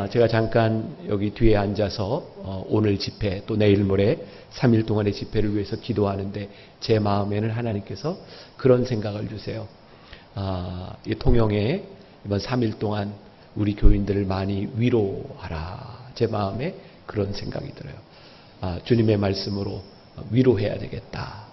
제가 잠깐 여기 뒤에 앉아서 오늘 집회 또 내일 모레 3일 동안의 집회를 위해서 기도하는데 제 마음에는 하나님께서 그런 생각을 주세요. 이 통영에 이번 3일 동안 우리 교인들을 많이 위로하라. 제 마음에 그런 생각이 들어요. 주님의 말씀으로 위로해야 되겠다.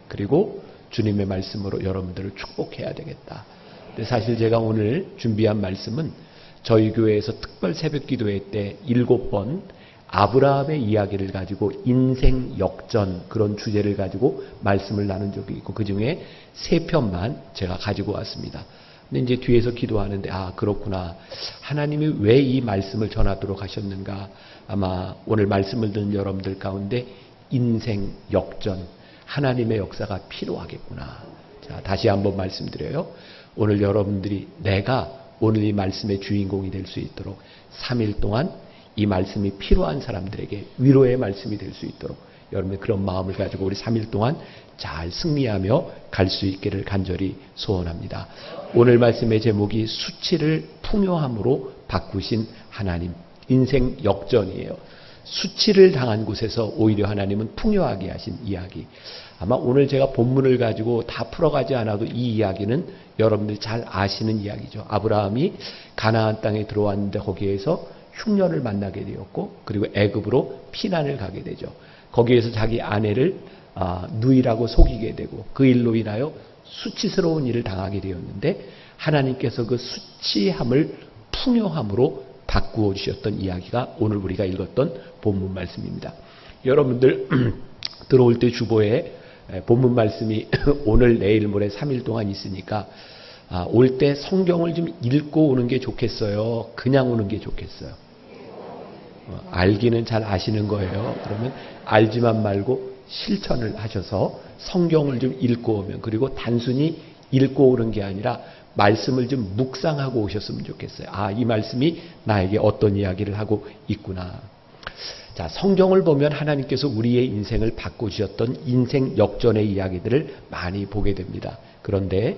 그리고 주님의 말씀으로 여러분들을 축복해야 되겠다. 근데 사실 제가 오늘 준비한 말씀은 저희 교회에서 특별 새벽 기도회 때 7번 아브라함의 이야기를 가지고 인생 역전 그런 주제를 가지고 말씀을 나눈 적이 있고 그 중에 3편만 제가 가지고 왔습니다. 근데 이제 뒤에서 기도하는데 그렇구나. 하나님이 왜 이 말씀을 전하도록 하셨는가. 아마 오늘 말씀을 듣는 여러분들 가운데 인생 역전 하나님의 역사가 필요하겠구나. 자, 다시 한번 말씀드려요. 오늘 여러분들이 내가 오늘 이 말씀의 주인공이 될 수 있도록 3일 동안 이 말씀이 필요한 사람들에게 위로의 말씀이 될 수 있도록 여러분의 그런 마음을 가지고 우리 3일 동안 잘 승리하며 갈 수 있기를 간절히 소원합니다. 오늘 말씀의 제목이 수치를 풍요함으로 바꾸신 하나님. 인생 역전이에요. 수치를 당한 곳에서 오히려 하나님은 풍요하게 하신 이야기. 아마 오늘 제가 본문을 가지고 다 풀어가지 않아도 이 이야기는 여러분들이 잘 아시는 이야기죠. 아브라함이 가나안 땅에 들어왔는데 거기에서 흉년을 만나게 되었고 그리고 애굽으로 피난을 가게 되죠. 거기에서 자기 아내를 누이라고 속이게 되고 그 일로 인하여 수치스러운 일을 당하게 되었는데 하나님께서 그 수치함을 풍요함으로 바꾸어 주셨던 이야기가 오늘 우리가 읽었던 본문 말씀입니다. 여러분들 들어올 때 주보에 본문 말씀이 오늘 내일 모레 3일 동안 있으니까 올 때 성경을 좀 읽고 오는 게 좋겠어요? 그냥 오는 게 좋겠어요? 알기는 잘 아시는 거예요. 그러면 알지만 말고 실천을 하셔서 성경을 좀 읽고 오면 그리고 단순히 읽고 오는 게 아니라 말씀을 좀 묵상하고 오셨으면 좋겠어요. 이 말씀이 나에게 어떤 이야기를 하고 있구나. 자, 성경을 보면 하나님께서 우리의 인생을 바꾸셨던 인생 역전의 이야기들을 많이 보게 됩니다. 그런데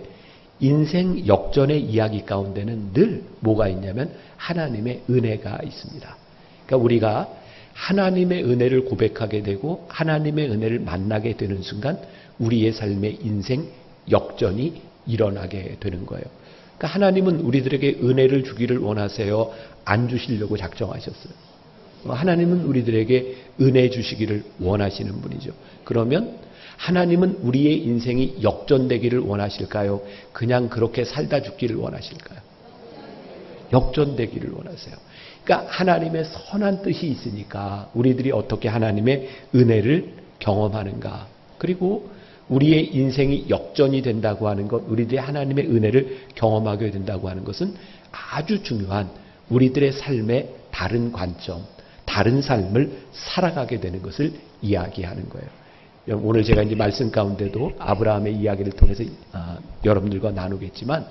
인생 역전의 이야기 가운데는 늘 뭐가 있냐면 하나님의 은혜가 있습니다. 그러니까 우리가 하나님의 은혜를 고백하게 되고 하나님의 은혜를 만나게 되는 순간 우리의 삶의 인생 역전이 일어나게 되는 거예요. 그러니까 하나님은 우리들에게 은혜를 주기를 원하세요? 안 주시려고 작정하셨어요? 하나님은 우리들에게 은혜 주시기를 원하시는 분이죠. 그러면 하나님은 우리의 인생이 역전되기를 원하실까요? 그냥 그렇게 살다 죽기를 원하실까요? 역전되기를 원하세요. 그러니까 하나님의 선한 뜻이 있으니까 우리들이 어떻게 하나님의 은혜를 경험하는가. 그리고 우리의 인생이 역전이 된다고 하는 것, 우리들이 하나님의 은혜를 경험하게 된다고 하는 것은 아주 중요한 우리들의 삶의 다른 관점, 다른 삶을 살아가게 되는 것을 이야기하는 거예요. 오늘 제가 이제 말씀 가운데도 아브라함의 이야기를 통해서 여러분들과 나누겠지만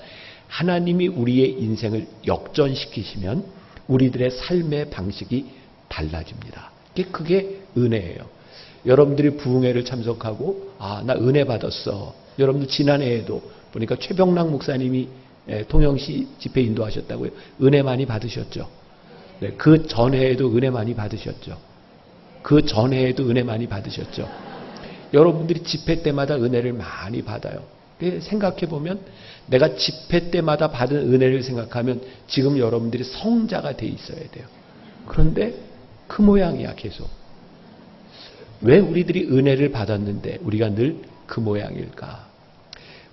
하나님이 우리의 인생을 역전시키시면 우리들의 삶의 방식이 달라집니다. 그게 은혜예요. 여러분들이 부흥회를 참석하고 나 은혜 받았어. 여러분들 지난해에도 보니까 최병락 목사님이 통영시 집회 인도하셨다고요. 은혜 많이 받으셨죠. 네, 그 전해에도 은혜 많이 받으셨죠. 그 전해에도 은혜 많이 받으셨죠. 여러분들이 집회 때마다 은혜를 많이 받아요. 생각해보면 내가 집회 때마다 받은 은혜를 생각하면 지금 여러분들이 성자가 돼 있어야 돼요. 그런데 그 모양이야 계속. 왜 우리들이 은혜를 받았는데 우리가 늘 그 모양일까?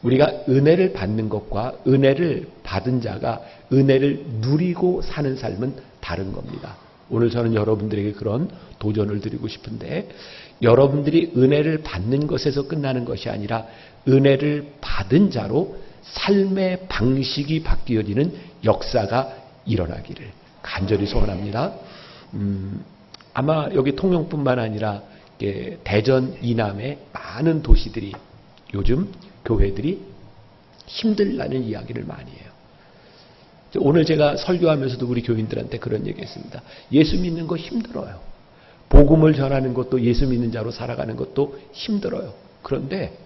우리가 은혜를 받는 것과 은혜를 받은 자가 은혜를 누리고 사는 삶은 다른 겁니다. 오늘 저는 여러분들에게 그런 도전을 드리고 싶은데 여러분들이 은혜를 받는 것에서 끝나는 것이 아니라 은혜를 받은 자로 삶의 방식이 바뀌어지는 역사가 일어나기를 간절히 소원합니다. 아마 여기 통영뿐만 아니라 대전 이남의 많은 도시들이 요즘 교회들이 힘들다는 이야기를 많이 해요. 오늘 제가 설교하면서도 우리 교인들한테 그런 얘기했습니다. 예수 믿는 거 힘들어요. 복음을 전하는 것도 예수 믿는 자로 살아가는 것도 힘들어요. 그런데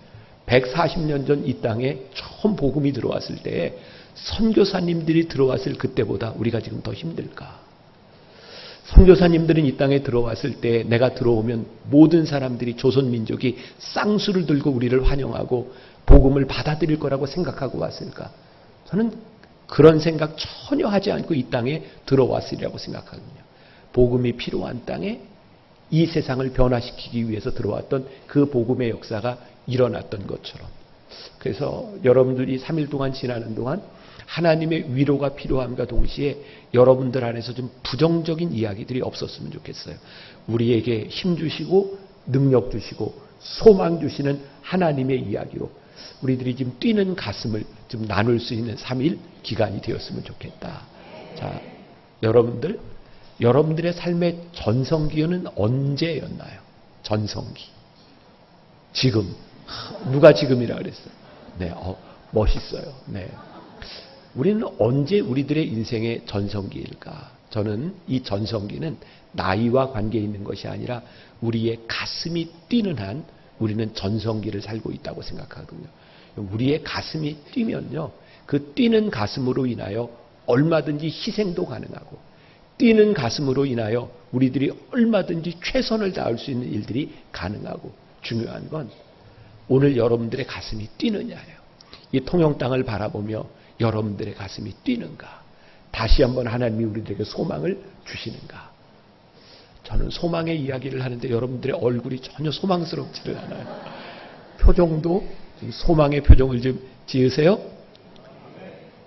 140년 전 이 땅에 처음 복음이 들어왔을 때 선교사님들이 들어왔을 그때보다 우리가 지금 더 힘들까? 선교사님들은 이 땅에 들어왔을 때 내가 들어오면 모든 사람들이 조선 민족이 쌍수를 들고 우리를 환영하고 복음을 받아들일 거라고 생각하고 왔을까? 저는 그런 생각 전혀 하지 않고 이 땅에 들어왔으리라고 생각하거든요. 복음이 필요한 땅에 이 세상을 변화시키기 위해서 들어왔던 그 복음의 역사가 일어났던 것처럼. 그래서 여러분들이 3일 동안 지나는 동안 하나님의 위로가 필요함과 동시에 여러분들 안에서 좀 부정적인 이야기들이 없었으면 좋겠어요. 우리에게 힘 주시고 능력 주시고 소망 주시는 하나님의 이야기로 우리들이 지금 뛰는 가슴을 좀 나눌 수 있는 3일 기간이 되었으면 좋겠다. 자, 여러분들의 삶의 전성기는 언제였나요? 전성기. 지금. 누가 지금이라 그랬어요? 네, 멋있어요. 네. 우리는 언제 우리들의 인생의 전성기일까? 저는 이 전성기는 나이와 관계 있는 것이 아니라 우리의 가슴이 뛰는 한 우리는 전성기를 살고 있다고 생각하거든요. 우리의 가슴이 뛰면요, 그 뛰는 가슴으로 인하여 얼마든지 희생도 가능하고, 뛰는 가슴으로 인하여 우리들이 얼마든지 최선을 다할 수 있는 일들이 가능하고, 중요한 건 오늘 여러분들의 가슴이 뛰느냐예요. 이 통영 땅을 바라보며 여러분들의 가슴이 뛰는가? 다시 한번 하나님이 우리들에게 소망을 주시는가? 저는 소망의 이야기를 하는데 여러분들의 얼굴이 전혀 소망스럽지를 않아요. 표정도 소망의 표정을 좀 지으세요.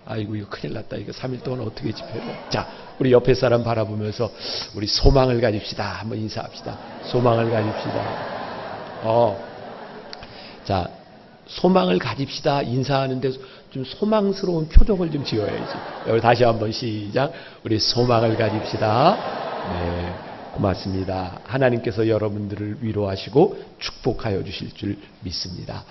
아이고, 이거 큰일 났다. 이거 3일 동안 어떻게 집회를. 자, 우리 옆에 사람 바라보면서 우리 소망을 가집시다. 한번 인사합시다. 소망을 가집시다. 자, 소망을 가집시다 인사하는데 좀 소망스러운 표정을 좀 지어야지. 여기 다시 한번 시작. 우리 소망을 가집시다. 네, 고맙습니다. 하나님께서 여러분들을 위로하시고 축복하여 주실 줄 믿습니다.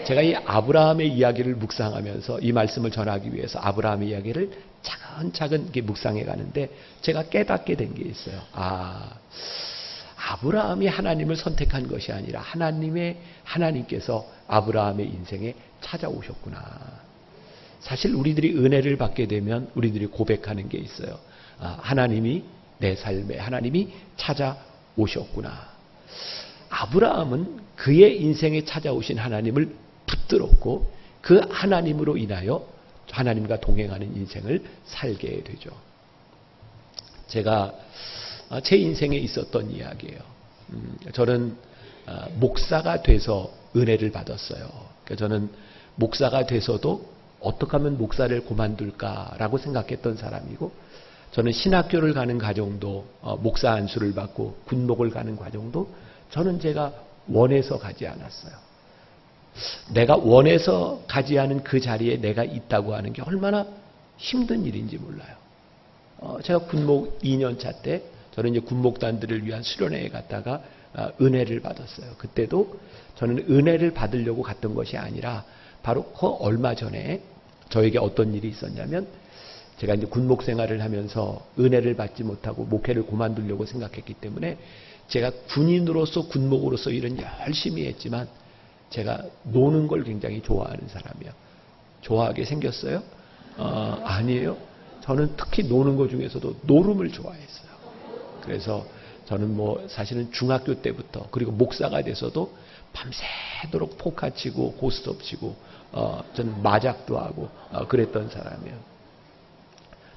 제가 이 아브라함의 이야기를 묵상하면서 이 말씀을 전하기 위해서 아브라함의 이야기를 차근차근 이렇게 묵상해 가는데 제가 깨닫게 된 게 있어요. 아브라함이 하나님을 선택한 것이 아니라 하나님께서 아브라함의 인생에 찾아오셨구나. 사실 우리들이 은혜를 받게 되면 우리들이 고백하는 게 있어요. 하나님이 내 삶에 하나님이 찾아오셨구나. 아브라함은 그의 인생에 찾아오신 하나님을 붙들었고 그 하나님으로 인하여 하나님과 동행하는 인생을 살게 되죠. 제가 제 인생에 있었던 이야기예요. 저는 목사가 돼서 은혜를 받았어요. 저는 목사가 돼서도 어떻게 하면 목사를 그만둘까라고 생각했던 사람이고, 저는 신학교를 가는 과정도 목사 안수를 받고 군목을 가는 과정도 저는 제가 원해서 가지 않았어요. 내가 원해서 가지 않은 그 자리에 내가 있다고 하는 게 얼마나 힘든 일인지 몰라요. 제가 군목 2년차 때 저는 이제 군목단들을 위한 수련회에 갔다가 은혜를 받았어요. 그때도 저는 은혜를 받으려고 갔던 것이 아니라 바로 그 얼마 전에 저에게 어떤 일이 있었냐면, 제가 이제 군목 생활을 하면서 은혜를 받지 못하고 목회를 그만두려고 생각했기 때문에 제가 군인으로서 군목으로서 일은 열심히 했지만 제가 노는 걸 굉장히 좋아하는 사람이에요. 좋아하게 생겼어요? 아니에요. 저는 특히 노는 것 중에서도 노름을 좋아했어요. 그래서 저는 사실은 중학교 때부터, 그리고 목사가 돼서도 밤새도록 포카 치고 고스톱 치고 저는 마작도 하고 그랬던 사람이에요.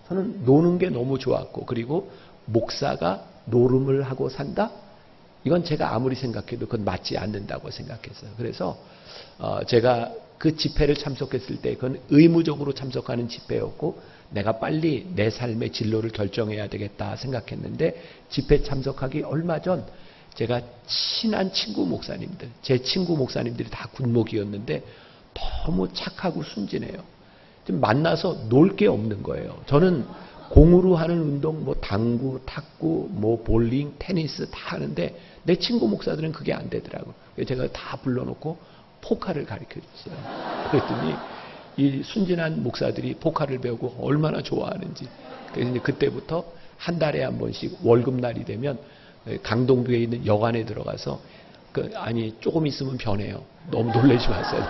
저는 노는 게 너무 좋았고, 그리고 목사가 노름을 하고 산다? 이건 제가 아무리 생각해도 그건 맞지 않는다고 생각했어요. 그래서 제가 그 집회를 참석했을 때 그건 의무적으로 참석하는 집회였고, 내가 빨리 내 삶의 진로를 결정해야 되겠다 생각했는데, 집회 참석하기 얼마 전 제가 친한 친구 목사님들, 제 친구 목사님들이 다 군목이었는데 너무 착하고 순진해요. 좀 만나서 놀 게 없는 거예요. 저는 공으로 하는 운동, 당구, 탁구, 볼링, 테니스 다 하는데 내 친구 목사들은 그게 안 되더라고요. 제가 다 불러놓고 포카를 가르쳐 줬어요. 그랬더니 이 순진한 목사들이 포카를 배우고 얼마나 좋아하는지. 그래서 이제 그때부터 한 달에 한 번씩 월급날이 되면 강동구에 있는 여관에 들어가서 조금 있으면 변해요. 너무 놀라지 마세요.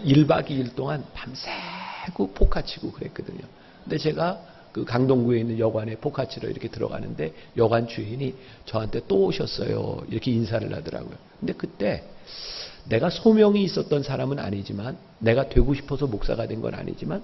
1박 2일 동안 밤새고 포카 치고 그랬거든요. 근데 제가 그 강동구에 있는 여관에 포카치로 이렇게 들어가는데 여관 주인이 저한테 또 오셨어요. 이렇게 인사를 하더라고요. 근데 그때 내가 소명이 있었던 사람은 아니지만 내가 되고 싶어서 목사가 된 건 아니지만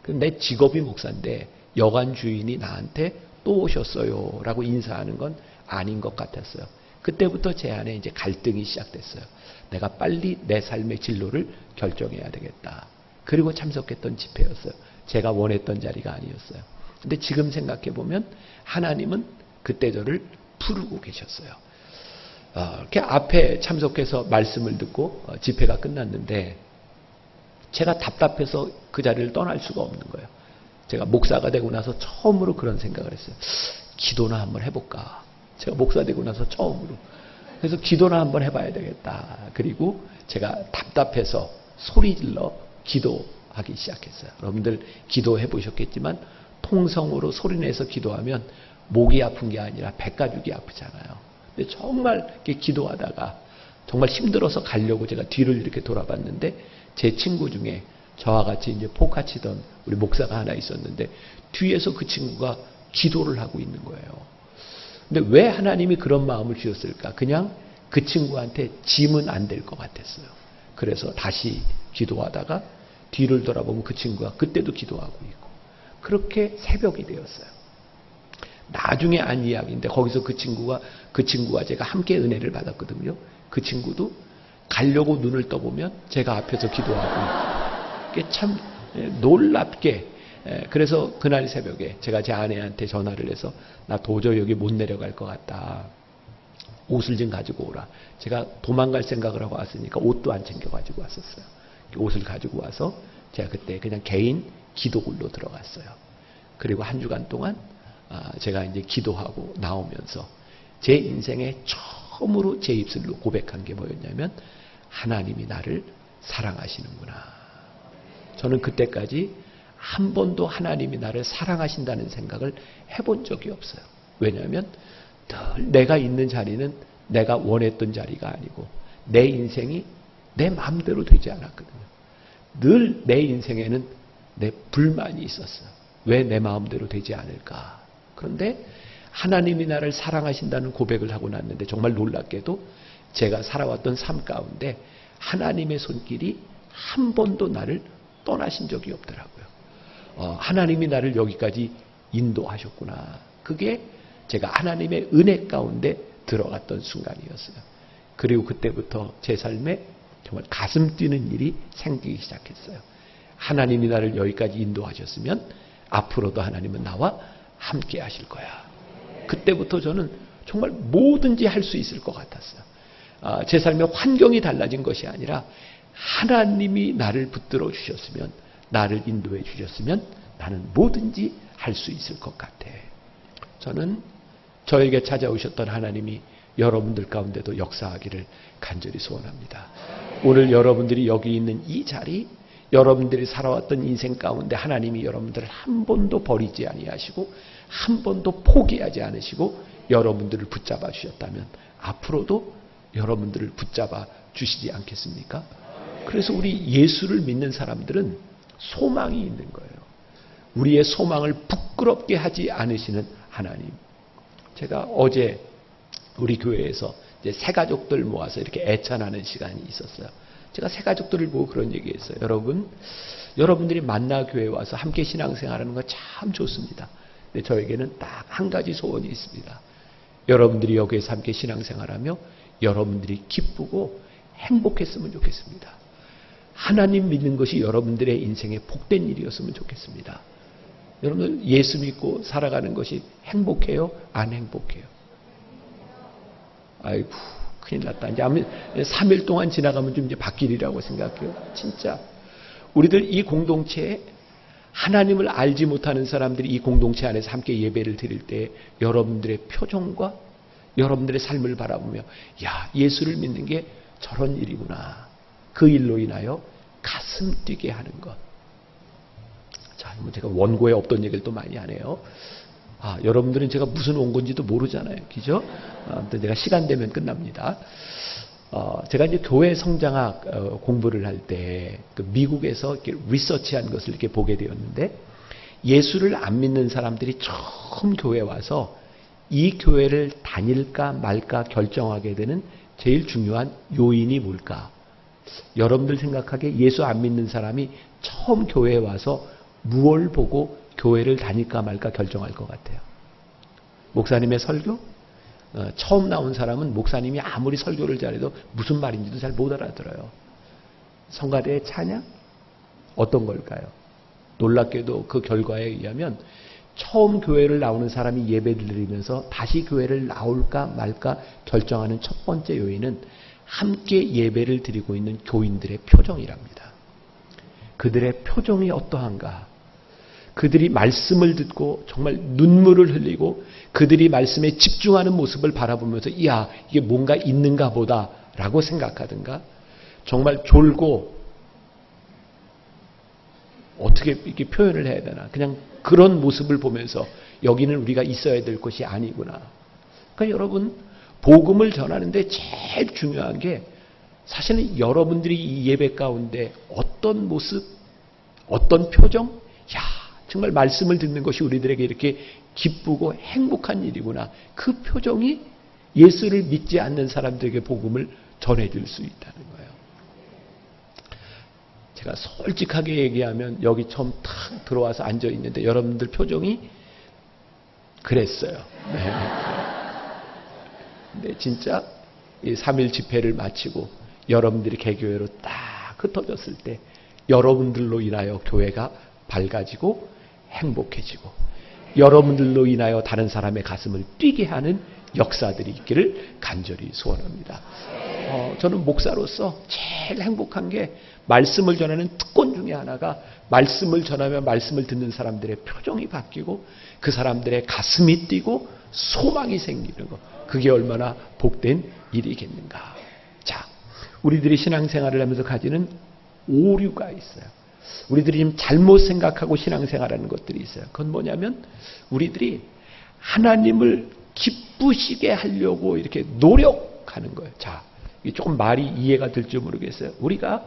내 직업이 목사인데 여관 주인이 나한테 또 오셨어요 라고 인사하는 건 아닌 것 같았어요. 그때부터 제 안에 이제 갈등이 시작됐어요. 내가 빨리 내 삶의 진로를 결정해야 되겠다. 그리고 참석했던 집회였어요. 제가 원했던 자리가 아니었어요. 근데 지금 생각해 보면 하나님은 그때 저를 부르고 계셨어요. 이렇게 앞에 참석해서 말씀을 듣고 집회가 끝났는데 제가 답답해서 그 자리를 떠날 수가 없는 거예요. 제가 목사가 되고 나서 처음으로 그런 생각을 했어요. 기도나 한번 해볼까. 제가 목사 되고 나서 처음으로. 그래서 기도나 한번 해봐야 되겠다. 그리고 제가 답답해서 소리질러 기도하기 시작했어요. 여러분들 기도해 보셨겠지만 통성으로 소리내서 기도하면 목이 아픈 게 아니라 배가죽이 아프잖아요. 근데 정말 이렇게 기도하다가 정말 힘들어서 가려고 제가 뒤를 이렇게 돌아봤는데 제 친구 중에 저와 같이 이제 포카 치던 우리 목사가 하나 있었는데 뒤에서 그 친구가 기도를 하고 있는 거예요. 근데 왜 하나님이 그런 마음을 주셨을까? 그냥 그 친구한테 짐은 안 될 것 같았어요. 그래서 다시 기도하다가 뒤를 돌아보면 그 친구가 그때도 기도하고 있고 그렇게 새벽이 되었어요. 나중에 안 이야기인데 거기서 그 친구와 제가 함께 은혜를 받았거든요. 그 친구도 가려고 눈을 떠보면 제가 앞에서 기도하고 있고 참 놀랍게 그래서 그날 새벽에 제가 제 아내한테 전화를 해서 나 도저히 여기 못 내려갈 것 같다. 옷을 좀 가지고 오라. 제가 도망갈 생각을 하고 왔으니까 옷도 안 챙겨 가지고 왔었어요. 옷을 가지고 와서 제가 그때 그냥 개인 기도굴로 들어갔어요. 그리고 한 주간 동안 제가 이제 기도하고 나오면서 제 인생에 처음으로 제 입술로 고백한 게 뭐였냐면 하나님이 나를 사랑하시는구나. 저는 그때까지 한 번도 하나님이 나를 사랑하신다는 생각을 해본 적이 없어요. 왜냐하면 늘 내가 있는 자리는 내가 원했던 자리가 아니고 내 인생이 내 마음대로 되지 않았거든요. 늘 내 인생에는 내 불만이 있었어요. 왜 내 마음대로 되지 않을까? 그런데 하나님이 나를 사랑하신다는 고백을 하고 났는데 정말 놀랍게도 제가 살아왔던 삶 가운데 하나님의 손길이 한 번도 나를 떠나신 적이 없더라고요. 하나님이 나를 여기까지 인도하셨구나. 그게 제가 하나님의 은혜 가운데 들어갔던 순간이었어요. 그리고 그때부터 제 삶에 정말 가슴 뛰는 일이 생기기 시작했어요. 하나님이 나를 여기까지 인도하셨으면 앞으로도 하나님은 나와 함께 하실 거야. 그때부터 저는 정말 뭐든지 할 수 있을 것 같았어요. 제 삶의 환경이 달라진 것이 아니라 하나님이 나를 붙들어 주셨으면, 나를 인도해 주셨으면 나는 뭐든지 할 수 있을 것 같아. 저는 저에게 찾아오셨던 하나님이 여러분들 가운데도 역사하기를 간절히 소원합니다. 오늘 여러분들이 여기 있는 이 자리, 여러분들이 살아왔던 인생 가운데 하나님이 여러분들을 한 번도 버리지 아니하시고 한 번도 포기하지 않으시고 여러분들을 붙잡아 주셨다면 앞으로도 여러분들을 붙잡아 주시지 않겠습니까? 그래서 우리 예수를 믿는 사람들은 소망이 있는 거예요. 우리의 소망을 부끄럽게 하지 않으시는 하나님. 제가 어제 우리 교회에서 이제 새 가족들 모아서 이렇게 애찬하는 시간이 있었어요. 제가 새 가족들을 보고 그런 얘기했어요. 여러분들이 만나 교회에 와서 함께 신앙생활하는 거 참 좋습니다. 근데 저에게는 딱 한 가지 소원이 있습니다. 여러분들이 여기에서 함께 신앙생활하며 여러분들이 기쁘고 행복했으면 좋겠습니다. 하나님 믿는 것이 여러분들의 인생에 복된 일이었으면 좋겠습니다. 여러분들 예수 믿고 살아가는 것이 행복해요? 안 행복해요? 아이고 큰일 났다. 이제 3일 동안 지나가면 좀 이제 바뀌리라고 생각해요. 진짜 우리들 이 공동체에 하나님을 알지 못하는 사람들이 이 공동체 안에서 함께 예배를 드릴 때 여러분들의 표정과 여러분들의 삶을 바라보며 야, 예수를 믿는 게 저런 일이구나. 그 일로 인하여 가슴 뛰게 하는 것. 자, 제가 원고에 없던 얘기를 또 많이 하네요. 여러분들은 제가 무슨 원고인지도 모르잖아요. 그죠? 아무튼 제가 시간 되면 끝납니다. 제가 이제 교회 성장학 공부를 할 때 그 미국에서 이렇게 리서치한 것을 이렇게 보게 되었는데 예수를 안 믿는 사람들이 처음 교회에 와서 이 교회를 다닐까 말까 결정하게 되는 제일 중요한 요인이 뭘까? 여러분들 생각하기에 예수 안 믿는 사람이 처음 교회에 와서 무엇을 보고 교회를 다닐까 말까 결정할 것 같아요? 목사님의 설교? 처음 나온 사람은 목사님이 아무리 설교를 잘해도 무슨 말인지도 잘 못 알아들어요. 성가대의 찬양? 어떤 걸까요? 놀랍게도 그 결과에 의하면 처음 교회를 나오는 사람이 예배를 드리면서 다시 교회를 나올까 말까 결정하는 첫 번째 요인은 함께 예배를 드리고 있는 교인들의 표정이랍니다. 그들의 표정이 어떠한가? 그들이 말씀을 듣고 정말 눈물을 흘리고 그들이 말씀에 집중하는 모습을 바라보면서 이야, 이게 뭔가 있는가 보다 라고 생각하든가, 정말 졸고 어떻게 이렇게 표현을 해야 되나, 그냥 그런 모습을 보면서 여기는 우리가 있어야 될 곳이 아니구나. 그러니까 여러분, 복음을 전하는데 제일 중요한 게 사실은 여러분들이 이 예배 가운데 어떤 모습, 어떤 표정, 야, 정말 말씀을 듣는 것이 우리들에게 이렇게 기쁘고 행복한 일이구나. 그 표정이 예수를 믿지 않는 사람들에게 복음을 전해줄 수 있다는 거예요. 제가 솔직하게 얘기하면 여기 처음 탁 들어와서 앉아 있는데 여러분들 표정이 그랬어요. 네. 근데 진짜 이 3일 집회를 마치고 여러분들이 개교회로 딱 흩어졌을 때 여러분들로 인하여 교회가 밝아지고 행복해지고 여러분들로 인하여 다른 사람의 가슴을 뛰게 하는 역사들이 있기를 간절히 소원합니다. 저는 목사로서 제일 행복한 게 말씀을 전하는 특권 중에 하나가 말씀을 전하며 말씀을 듣는 사람들의 표정이 바뀌고 그 사람들의 가슴이 뛰고 소망이 생기는 것. 그게 얼마나 복된 일이겠는가. 자, 우리들이 신앙생활을 하면서 가지는 오류가 있어요. 우리들이 지금 잘못 생각하고 신앙생활하는 것들이 있어요. 그건 뭐냐면 우리들이 하나님을 기쁘시게 하려고 이렇게 노력하는 거예요. 자, 이게 조금 말이 이해가 될지 모르겠어요. 우리가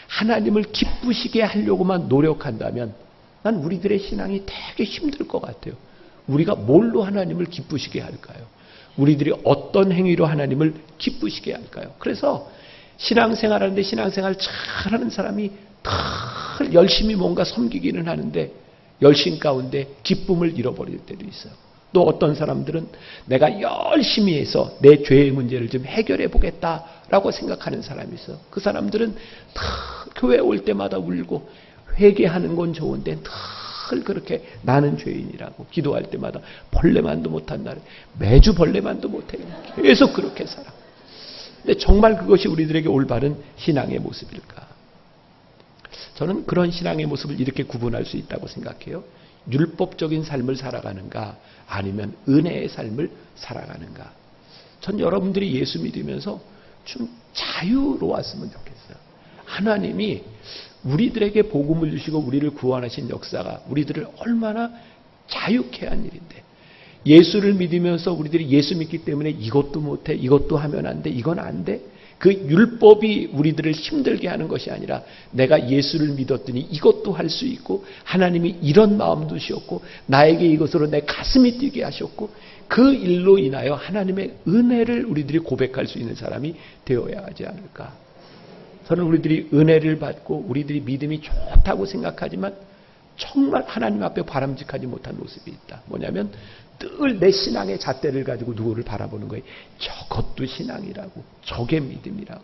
하나님을 기쁘시게 하려고만 노력한다면 난 우리들의 신앙이 되게 힘들 것 같아요. 우리가 뭘로 하나님을 기쁘시게 할까요? 우리들이 어떤 행위로 하나님을 기쁘시게 할까요? 그래서 신앙생활하는데 신앙생활 잘하는 사람이 다 열심히 뭔가 섬기기는 하는데 열심 가운데 기쁨을 잃어버릴 때도 있어요. 또 어떤 사람들은 내가 열심히 해서 내 죄의 문제를 좀 해결해 보겠다라고 생각하는 사람이 있어요. 그 사람들은 다 교회 올 때마다 울고 회개하는 건 좋은데 늘 그렇게 나는 죄인이라고 기도할 때마다 벌레만도 못한 나를 매주 벌레만도 못해 계속 그렇게 살아. 근데 정말 그것이 우리들에게 올바른 신앙의 모습일까? 저는 그런 신앙의 모습을 이렇게 구분할 수 있다고 생각해요. 율법적인 삶을 살아가는가 아니면 은혜의 삶을 살아가는가. 전 여러분들이 예수 믿으면서 좀 자유로웠으면 좋겠어요. 하나님이 우리들에게 복음을 주시고 우리를 구원하신 역사가 우리들을 얼마나 자유케 한 일인데, 예수를 믿으면서 우리들이 예수 믿기 때문에 이것도 못해, 이것도 하면 안 돼, 이건 안 돼. 그 율법이 우리들을 힘들게 하는 것이 아니라 내가 예수를 믿었더니 이것도 할 수 있고 하나님이 이런 마음도 주셨고 나에게 이것으로 내 가슴이 뛰게 하셨고 그 일로 인하여 하나님의 은혜를 우리들이 고백할 수 있는 사람이 되어야 하지 않을까. 저는 우리들이 은혜를 받고 우리들이 믿음이 좋다고 생각하지만 정말 하나님 앞에 바람직하지 못한 모습이 있다. 뭐냐면 늘 내 신앙의 잣대를 가지고 누구를 바라보는 거예요. 저것도 신앙이라고, 저게 믿음이라고.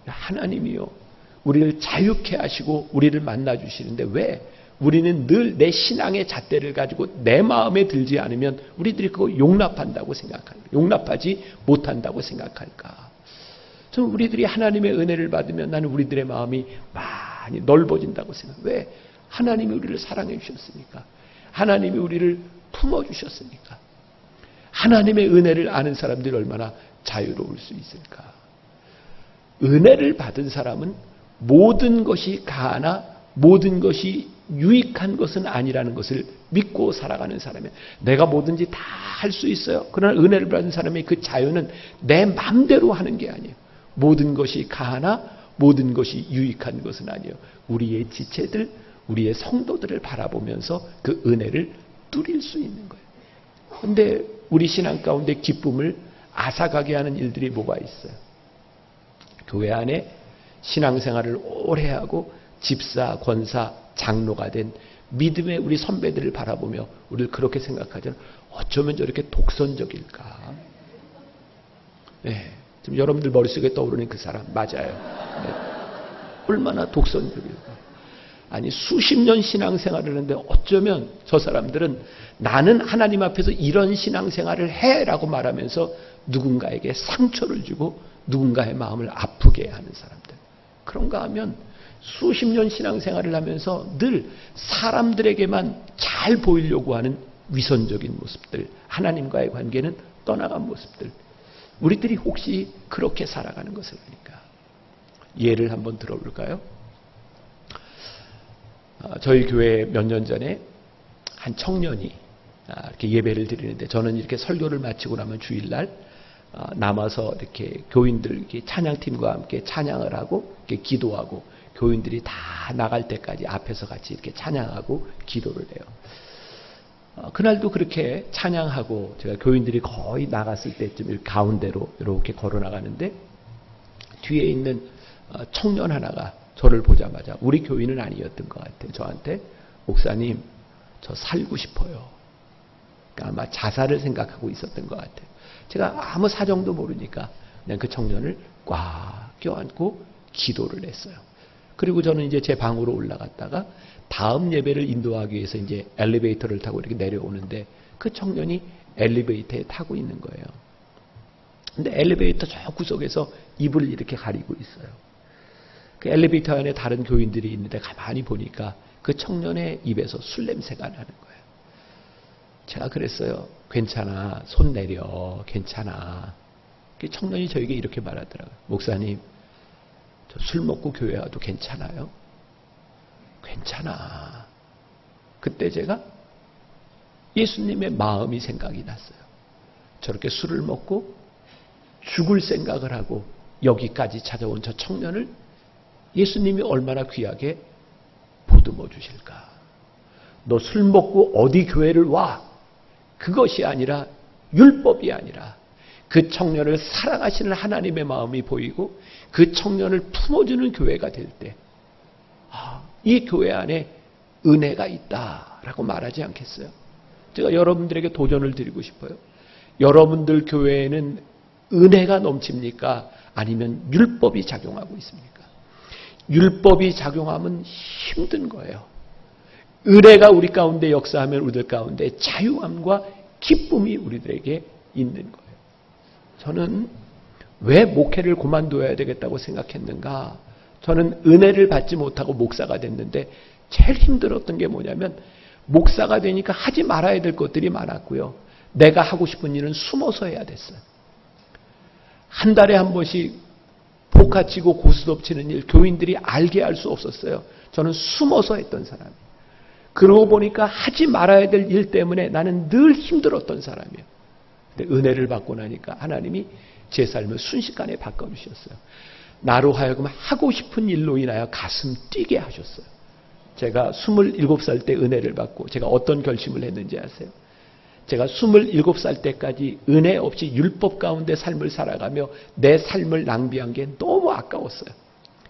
하나님이요, 우리를 자유케 하시고 우리를 만나주시는데 왜 우리는 늘 내 신앙의 잣대를 가지고 내 마음에 들지 않으면 우리들이 그거 용납한다고 생각할까? 용납하지 못한다고 생각할까? 저는 우리들이 하나님의 은혜를 받으면 나는 우리들의 마음이 많이 넓어진다고 생각해요. 왜? 하나님이 우리를 사랑해 주셨으니까. 하나님이 우리를 품어주셨으니까. 하나님의 은혜를 아는 사람들이 얼마나 자유로울 수 있을까. 은혜를 받은 사람은 모든 것이 가하나 모든 것이 유익한 것은 아니라는 것을 믿고 살아가는 사람이에요. 내가 뭐든지 다 할 수 있어요. 그러나 은혜를 받은 사람의 그 자유는 내 마음대로 하는 게 아니에요. 모든 것이 가하나 모든 것이 유익한 것은 아니에요. 우리의 지체들, 우리의 성도들을 바라보면서 그 은혜를 누릴 수 있는 거예요. 그런데 우리 신앙 가운데 기쁨을 앗아가게 하는 일들이 뭐가 있어요? 교회 안에 신앙생활을 오래 하고 집사, 권사, 장로가 된 믿음의 우리 선배들을 바라보며 우리를 그렇게 생각하잖아요. 어쩌면 저렇게 독선적일까? 네, 지금 여러분들 머릿속에 떠오르는 그 사람 맞아요. 네. 얼마나 독선적일까? 아니 수십 년 신앙생활을 하는데 어쩌면 저 사람들은 나는 하나님 앞에서 이런 신앙생활을 해라고 말하면서 누군가에게 상처를 주고 누군가의 마음을 아프게 하는 사람들. 그런가 하면 수십 년 신앙생활을 하면서 늘 사람들에게만 잘 보이려고 하는 위선적인 모습들, 하나님과의 관계는 떠나간 모습들. 우리들이 혹시 그렇게 살아가는 것을 보니까 예를 한번 들어볼까요? 저희 교회 몇 년 전에 한 청년이 이렇게 예배를 드리는데 저는 이렇게 설교를 마치고 나면 주일날 남아서 이렇게 교인들 이렇게 찬양팀과 함께 찬양을 하고 이렇게 기도하고 교인들이 다 나갈 때까지 앞에서 같이 이렇게 찬양하고 기도를 해요. 그날도 그렇게 찬양하고 제가 교인들이 거의 나갔을 때쯤 이렇게 가운데로 이렇게 걸어 나가는데 뒤에 있는 청년 하나가 저를 보자마자 우리 교인은 아니었던 것 같아요. 저한테 목사님 저 살고 싶어요. 그러니까 아마 자살을 생각하고 있었던 것 같아요. 제가 아무 사정도 모르니까 그냥 그 청년을 꽉 껴안고 기도를 했어요. 그리고 저는 이제 제 방으로 올라갔다가 다음 예배를 인도하기 위해서 이제 엘리베이터를 타고 이렇게 내려오는데 그 청년이 엘리베이터에 타고 있는 거예요. 근데 엘리베이터 저 구석에서 입을 이렇게 가리고 있어요. 그 엘리베이터 안에 다른 교인들이 있는데 가만히 보니까 그 청년의 입에서 술 냄새가 나는 거예요. 제가 그랬어요. 괜찮아. 손 내려. 괜찮아. 그 청년이 저에게 이렇게 말하더라고요. 목사님, 저 술 먹고 교회 와도 괜찮아요? 괜찮아. 그때 제가 예수님의 마음이 생각이 났어요. 저렇게 술을 먹고 죽을 생각을 하고 여기까지 찾아온 저 청년을 예수님이 얼마나 귀하게 보듬어 주실까. 너 술 먹고 어디 교회를 와. 그것이 아니라 율법이 아니라 그 청년을 사랑하시는 하나님의 마음이 보이고 그 청년을 품어주는 교회가 될 때 이 교회 안에 은혜가 있다라고 말하지 않겠어요? 제가 여러분들에게 도전을 드리고 싶어요. 여러분들 교회에는 은혜가 넘칩니까? 아니면 율법이 작용하고 있습니까? 율법이 작용하면 힘든 거예요. 은혜가 우리 가운데 역사하면 우리들 가운데 자유함과 기쁨이 우리들에게 있는 거예요. 저는 왜 목회를 그만둬야 되겠다고 생각했는가? 저는 은혜를 받지 못하고 목사가 됐는데 제일 힘들었던 게 뭐냐면 목사가 되니까 하지 말아야 될 것들이 많았고요. 내가 하고 싶은 일은 숨어서 해야 됐어요. 한 달에 한 번씩 복화치고 고스톱 치는 일 교인들이 알게 할 수 없었어요. 저는 숨어서 했던 사람이에요. 그러고 보니까 하지 말아야 될 일 때문에 나는 늘 힘들었던 사람이에요. 근데 은혜를 받고 나니까 하나님이 제 삶을 순식간에 바꿔주셨어요. 나로 하여금 하고 싶은 일로 인하여 가슴 뛰게 하셨어요. 제가 27살 때 은혜를 받고 제가 어떤 결심을 했는지 아세요? 제가 27살 때까지 은혜 없이 율법 가운데 삶을 살아가며 내 삶을 낭비한 게 너무 아까웠어요.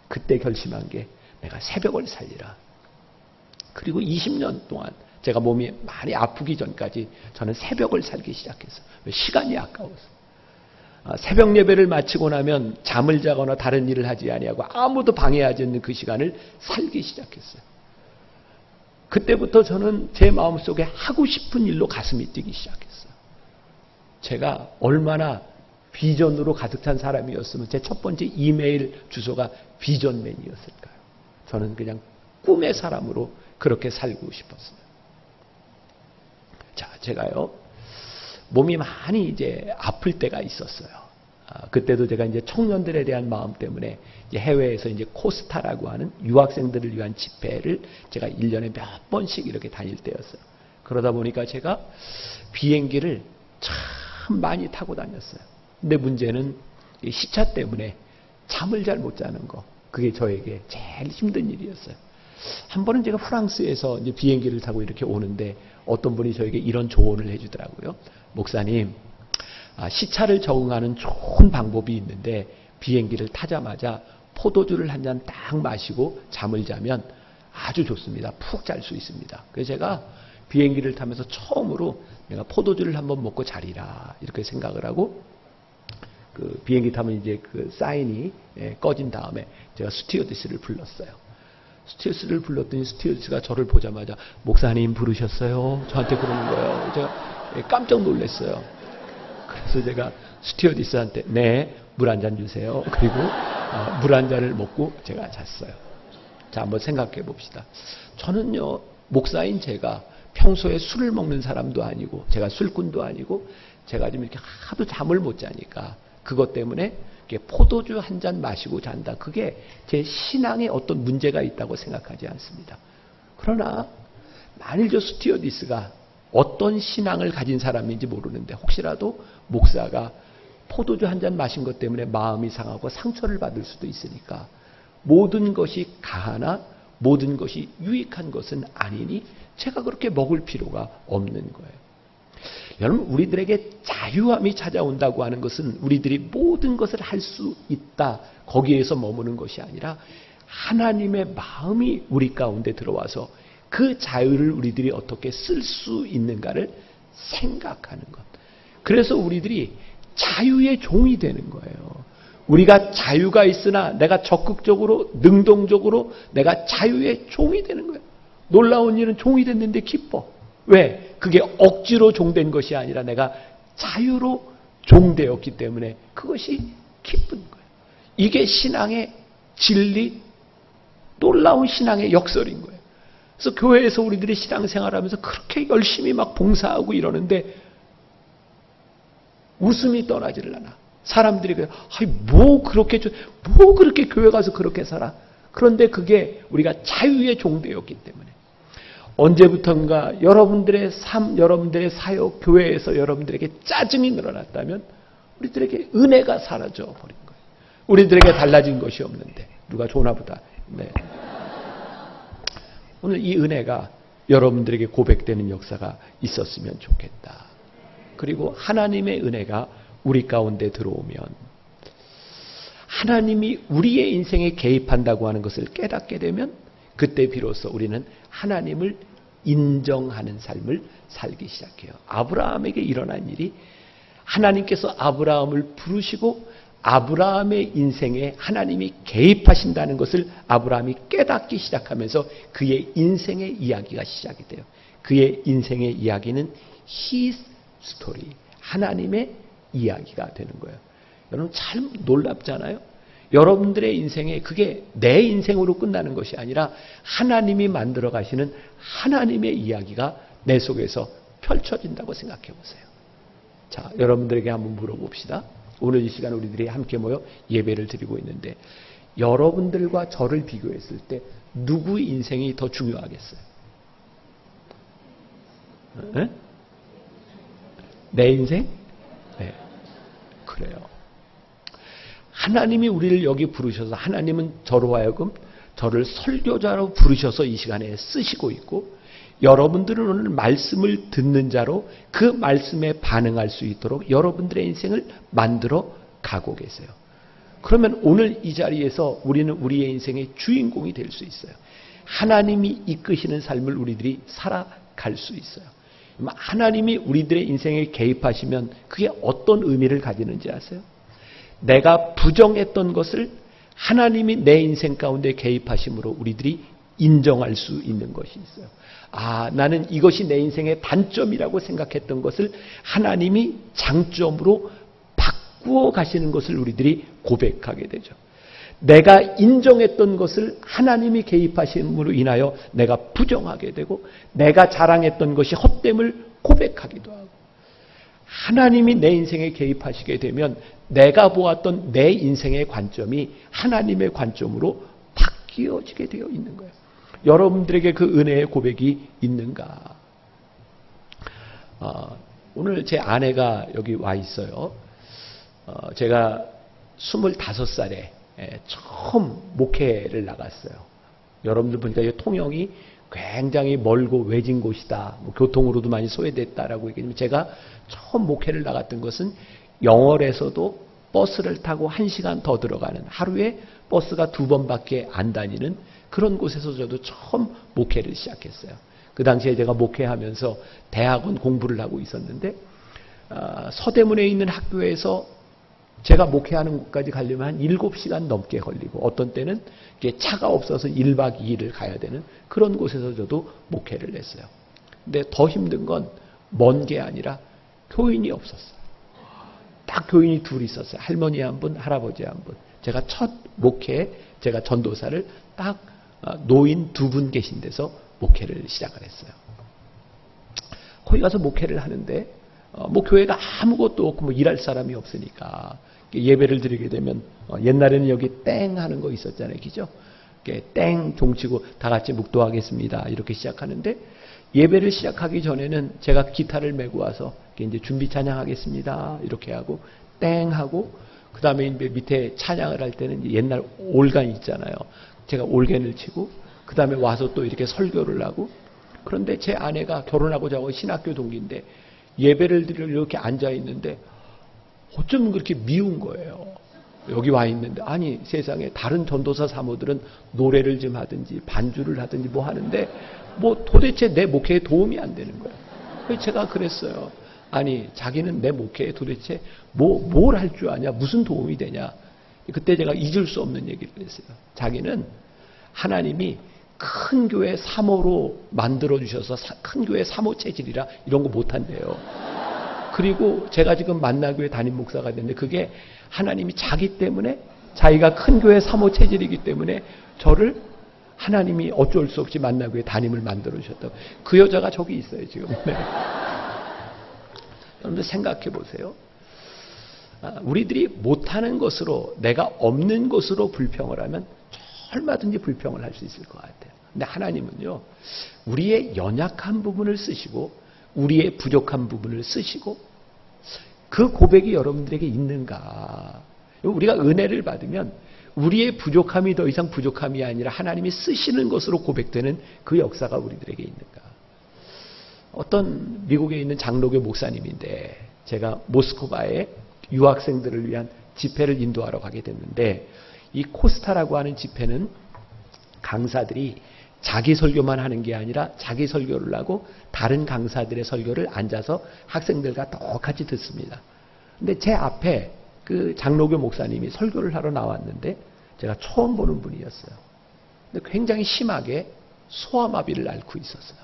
그때 결심한 게 내가 새벽을 살리라. 그리고 20년 동안 제가 몸이 많이 아프기 전까지 저는 새벽을 살기 시작했어요. 시간이 아까워서. 새벽 예배를 마치고 나면 잠을 자거나 다른 일을 하지 아니하고 아무도 방해하지 않는 그 시간을 살기 시작했어요. 그때부터 저는 제 마음속에 하고 싶은 일로 가슴이 뛰기 시작했어요. 제가 얼마나 비전으로 가득 찬 사람이었으면 제 첫 번째 이메일 주소가 비전맨이었을까요? 저는 그냥 꿈의 사람으로 그렇게 살고 싶었어요. 자, 제가요, 몸이 많이 이제 아플 때가 있었어요. 그때도 제가 이제 청년들에 대한 마음 때문에 이제 해외에서 이제 코스타라고 하는 유학생들을 위한 집회를 제가 1년에 몇 번씩 이렇게 다닐 때였어요. 그러다 보니까 제가 비행기를 참 많이 타고 다녔어요. 근데 문제는 이 시차 때문에 잠을 잘 못 자는 거. 그게 저에게 제일 힘든 일이었어요. 한 번은 제가 프랑스에서 이제 비행기를 타고 이렇게 오는데 어떤 분이 저에게 이런 조언을 해주더라고요. 목사님, 시차를 적응하는 좋은 방법이 있는데 비행기를 타자마자 포도주를 한 잔 딱 마시고 잠을 자면 아주 좋습니다. 푹 잘 수 있습니다. 그래서 제가 비행기를 타면서 처음으로 내가 포도주를 한번 먹고 자리라 이렇게 생각을 하고 그 비행기 타면 이제 그 사인이 꺼진 다음에 제가 스튜어디스를 불렀어요. 스튜어디스를 불렀더니 스튜어디스가 저를 보자마자 목사님 부르셨어요? 저한테 그러는 거예요. 제가 깜짝 놀랐어요. 그래서 제가 스튜어디스한테 네, 물 한 잔 주세요. 그리고 물 한 잔을 먹고 제가 잤어요. 자, 한번 생각해 봅시다. 저는요, 목사인 제가 평소에 술을 먹는 사람도 아니고 제가 술꾼도 아니고 제가 좀 이렇게 하도 잠을 못 자니까 그것 때문에 포도주 한 잔 마시고 잔다. 그게 제 신앙에 어떤 문제가 있다고 생각하지 않습니다. 그러나 만일 저 스튜어디스가 어떤 신앙을 가진 사람인지 모르는데 혹시라도 목사가 포도주 한 잔 마신 것 때문에 마음이 상하고 상처를 받을 수도 있으니까 모든 것이 가하나 모든 것이 유익한 것은 아니니 제가 그렇게 먹을 필요가 없는 거예요. 여러분, 우리들에게 자유함이 찾아온다고 하는 것은 우리들이 모든 것을 할 수 있다, 거기에서 머무는 것이 아니라 하나님의 마음이 우리 가운데 들어와서 그 자유를 우리들이 어떻게 쓸 수 있는가를 생각하는 것. 그래서 우리들이 자유의 종이 되는 거예요. 우리가 자유가 있으나 내가 적극적으로 능동적으로 내가 자유의 종이 되는 거예요. 놀라운 일은 종이 됐는데 기뻐. 왜? 그게 억지로 종된 것이 아니라 내가 자유로 종되었기 때문에 그것이 기쁜 거예요. 이게 신앙의 진리, 놀라운 신앙의 역설인 거예요. 그래서 교회에서 우리들이 신앙생활하면서 그렇게 열심히 막 봉사하고 이러는데 웃음이 떠나지를 않아. 사람들이 그래요. 뭐 그렇게 교회 가서 그렇게 살아? 그런데 그게 우리가 자유의 종되었기 때문에 언제부턴가 여러분들의 삶, 여러분들의 사역, 교회에서 여러분들에게 짜증이 늘어났다면 우리들에게 은혜가 사라져 버린 거예요. 우리들에게 달라진 것이 없는데 누가 좋나 보다. 네. 오늘 이 은혜가 여러분들에게 고백되는 역사가 있었으면 좋겠다. 그리고 하나님의 은혜가 우리 가운데 들어오면 하나님이 우리의 인생에 개입한다고 하는 것을 깨닫게 되면 그때 비로소 우리는 하나님을 인정하는 삶을 살기 시작해요. 아브라함에게 일어난 일이 하나님께서 아브라함을 부르시고 아브라함의 인생에 하나님이 개입하신다는 것을 아브라함이 깨닫기 시작하면서 그의 인생의 이야기가 시작이 돼요. 그의 인생의 이야기는 His story, 하나님의 이야기가 되는 거예요. 여러분 참 놀랍잖아요. 여러분들의 인생에 그게 내 인생으로 끝나는 것이 아니라 하나님이 만들어 가시는 하나님의 이야기가 내 속에서 펼쳐진다고 생각해 보세요. 자, 여러분들에게 한번 물어봅시다. 오늘 이 시간 우리들이 함께 모여 예배를 드리고 있는데 여러분들과 저를 비교했을 때 누구 인생이 더 중요하겠어요? 네? 내 인생? 네. 그래요. 하나님이 우리를 여기 부르셔서 하나님은 저로 하여금 저를 설교자로 부르셔서 이 시간에 쓰시고 있고 여러분들은 오늘 말씀을 듣는 자로 그 말씀에 반응할 수 있도록 여러분들의 인생을 만들어 가고 계세요. 그러면 오늘 이 자리에서 우리는 우리의 인생의 주인공이 될 수 있어요. 하나님이 이끄시는 삶을 우리들이 살아갈 수 있어요. 하나님이 우리들의 인생에 개입하시면 그게 어떤 의미를 가지는지 아세요? 내가 부정했던 것을 하나님이 내 인생 가운데 개입하심으로 우리들이 인정할 수 있는 것이 있어요. 나는 이것이 내 인생의 단점이라고 생각했던 것을 하나님이 장점으로 바꾸어 가시는 것을 우리들이 고백하게 되죠. 내가 인정했던 것을 하나님이 개입하심으로 인하여 내가 부정하게 되고 내가 자랑했던 것이 헛됨을 고백하기도 하고 하나님이 내 인생에 개입하시게 되면 내가 보았던 내 인생의 관점이 하나님의 관점으로 바뀌어지게 되어 있는 거예요. 여러분들에게 그 은혜의 고백이 있는가? 오늘 제 아내가 여기 와 있어요. 제가 25살에 처음 목회를 나갔어요. 여러분들 보니까 이 통영이 굉장히 멀고 외진 곳이다. 뭐 교통으로도 많이 소외됐다라고 얘기하면 제가 처음 목회를 나갔던 것은 영월에서도 버스를 타고 1시간 더 들어가는 하루에 버스가 2번밖에 안 다니는 그런 곳에서 저도 처음 목회를 시작했어요. 그 당시에 제가 목회하면서 대학원 공부를 하고 있었는데 서대문에 있는 학교에서 제가 목회하는 곳까지 가려면 한 7시간 넘게 걸리고 어떤 때는 차가 없어서 1박 2일을 가야 되는 그런 곳에서 저도 목회를 했어요. 근데 더 힘든 건 먼 게 아니라 교인이 없었어요. 딱 교인이 둘 있었어요. 할머니 한 분, 할아버지 한 분. 제가 첫 목회에 제가 전도사를 딱 노인 2분 계신 데서 목회를 시작을 했어요. 거기 가서 목회를 하는데 뭐 교회가 아무것도 없고 뭐 일할 사람이 없으니까 예배를 드리게 되면 옛날에는 여기 땡 하는 거 있었잖아요. 그죠? 땡 종치고 다 같이 묵도하겠습니다. 이렇게 시작하는데 예배를 시작하기 전에는 제가 기타를 메고 와서 이제 준비 찬양하겠습니다. 이렇게 하고 땡 하고 그 다음에 이제 밑에 찬양을 할 때는 옛날 올간 있잖아요. 제가 올겐을 치고 그 다음에 와서 또 이렇게 설교를 하고 그런데 제 아내가 결혼하고 저하고 신학교 동기인데 예배를 드리러 이렇게 앉아 있는데 어쩌면 그렇게 미운 거예요. 여기 와 있는데 아니 세상에 다른 전도사 사모들은 노래를 좀 하든지 반주를 하든지 뭐 하는데 뭐 도대체 내 목회에 도움이 안 되는 거예요. 그래서 제가 그랬어요. 아니 자기는 내 목회에 도대체 뭘 할 줄 아냐, 무슨 도움이 되냐. 그때 제가 잊을 수 없는 얘기를 했어요. 자기는 하나님이 큰 교회 사모로 만들어 주셔서 큰 교회 사모 체질이라 이런 거 못한대요. 그리고 제가 지금 만나교회 담임 목사가 됐는데 그게 하나님이 자기 때문에 자기가 큰 교회 사모 체질이기 때문에 저를 하나님이 어쩔 수 없이 만나교회 담임을 만들어 주셨다고. 그 여자가 저기 있어요 지금. 네. 여러분들 생각해 보세요. 우리들이 못하는 것으로 내가 없는 것으로 불평을 하면 얼마든지 불평을 할 수 있을 것 같아요. 근데 하나님은요, 우리의 연약한 부분을 쓰시고 우리의 부족한 부분을 쓰시고 그 고백이 여러분들에게 있는가? 우리가 은혜를 받으면 우리의 부족함이 더 이상 부족함이 아니라 하나님이 쓰시는 것으로 고백되는 그 역사가 우리들에게 있는가? 어떤 미국에 있는 장로교 목사님인데 제가 모스크바에 유학생들을 위한 집회를 인도하러 가게 됐는데 이 코스타라고 하는 집회는 강사들이 자기 설교만 하는 게 아니라 자기 설교를 하고 다른 강사들의 설교를 앉아서 학생들과 똑같이 듣습니다. 근데 제 앞에 그 장로교 목사님이 설교를 하러 나왔는데 제가 처음 보는 분이었어요. 근데 굉장히 심하게 소아마비를 앓고 있었어요.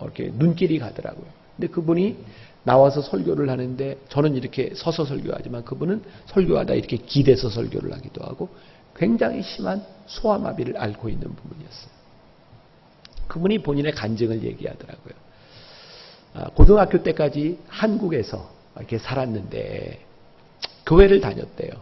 이렇게 눈길이 가더라고요. 근데 그분이 나와서 설교를 하는데 저는 이렇게 서서 설교하지만 그분은 설교하다 이렇게 기대서 설교를 하기도 하고 굉장히 심한 소아마비를 앓고 있는 부분이었어요. 그분이 본인의 간증을 얘기하더라고요. 고등학교 때까지 한국에서 이렇게 살았는데 교회를 다녔대요.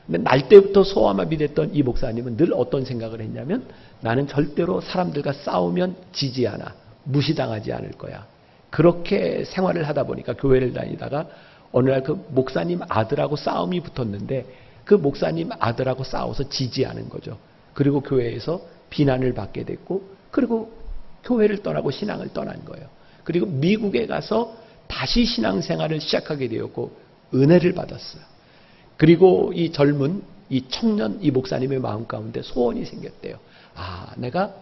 근데 날 때부터 소아마비 됐던 이 목사님은 늘 어떤 생각을 했냐면 나는 절대로 사람들과 싸우면 지지 않아. 무시당하지 않을 거야. 그렇게 생활을 하다 보니까 교회를 다니다가 어느 날 그 목사님 아들하고 싸움이 붙었는데 그 목사님 아들하고 싸워서 지지 않은 거죠. 그리고 교회에서 비난을 받게 됐고 그리고 교회를 떠나고 신앙을 떠난 거예요. 그리고 미국에 가서 다시 신앙생활을 시작하게 되었고 은혜를 받았어요. 그리고 이 젊은 이 청년 이 목사님의 마음 가운데 소원이 생겼대요. 내가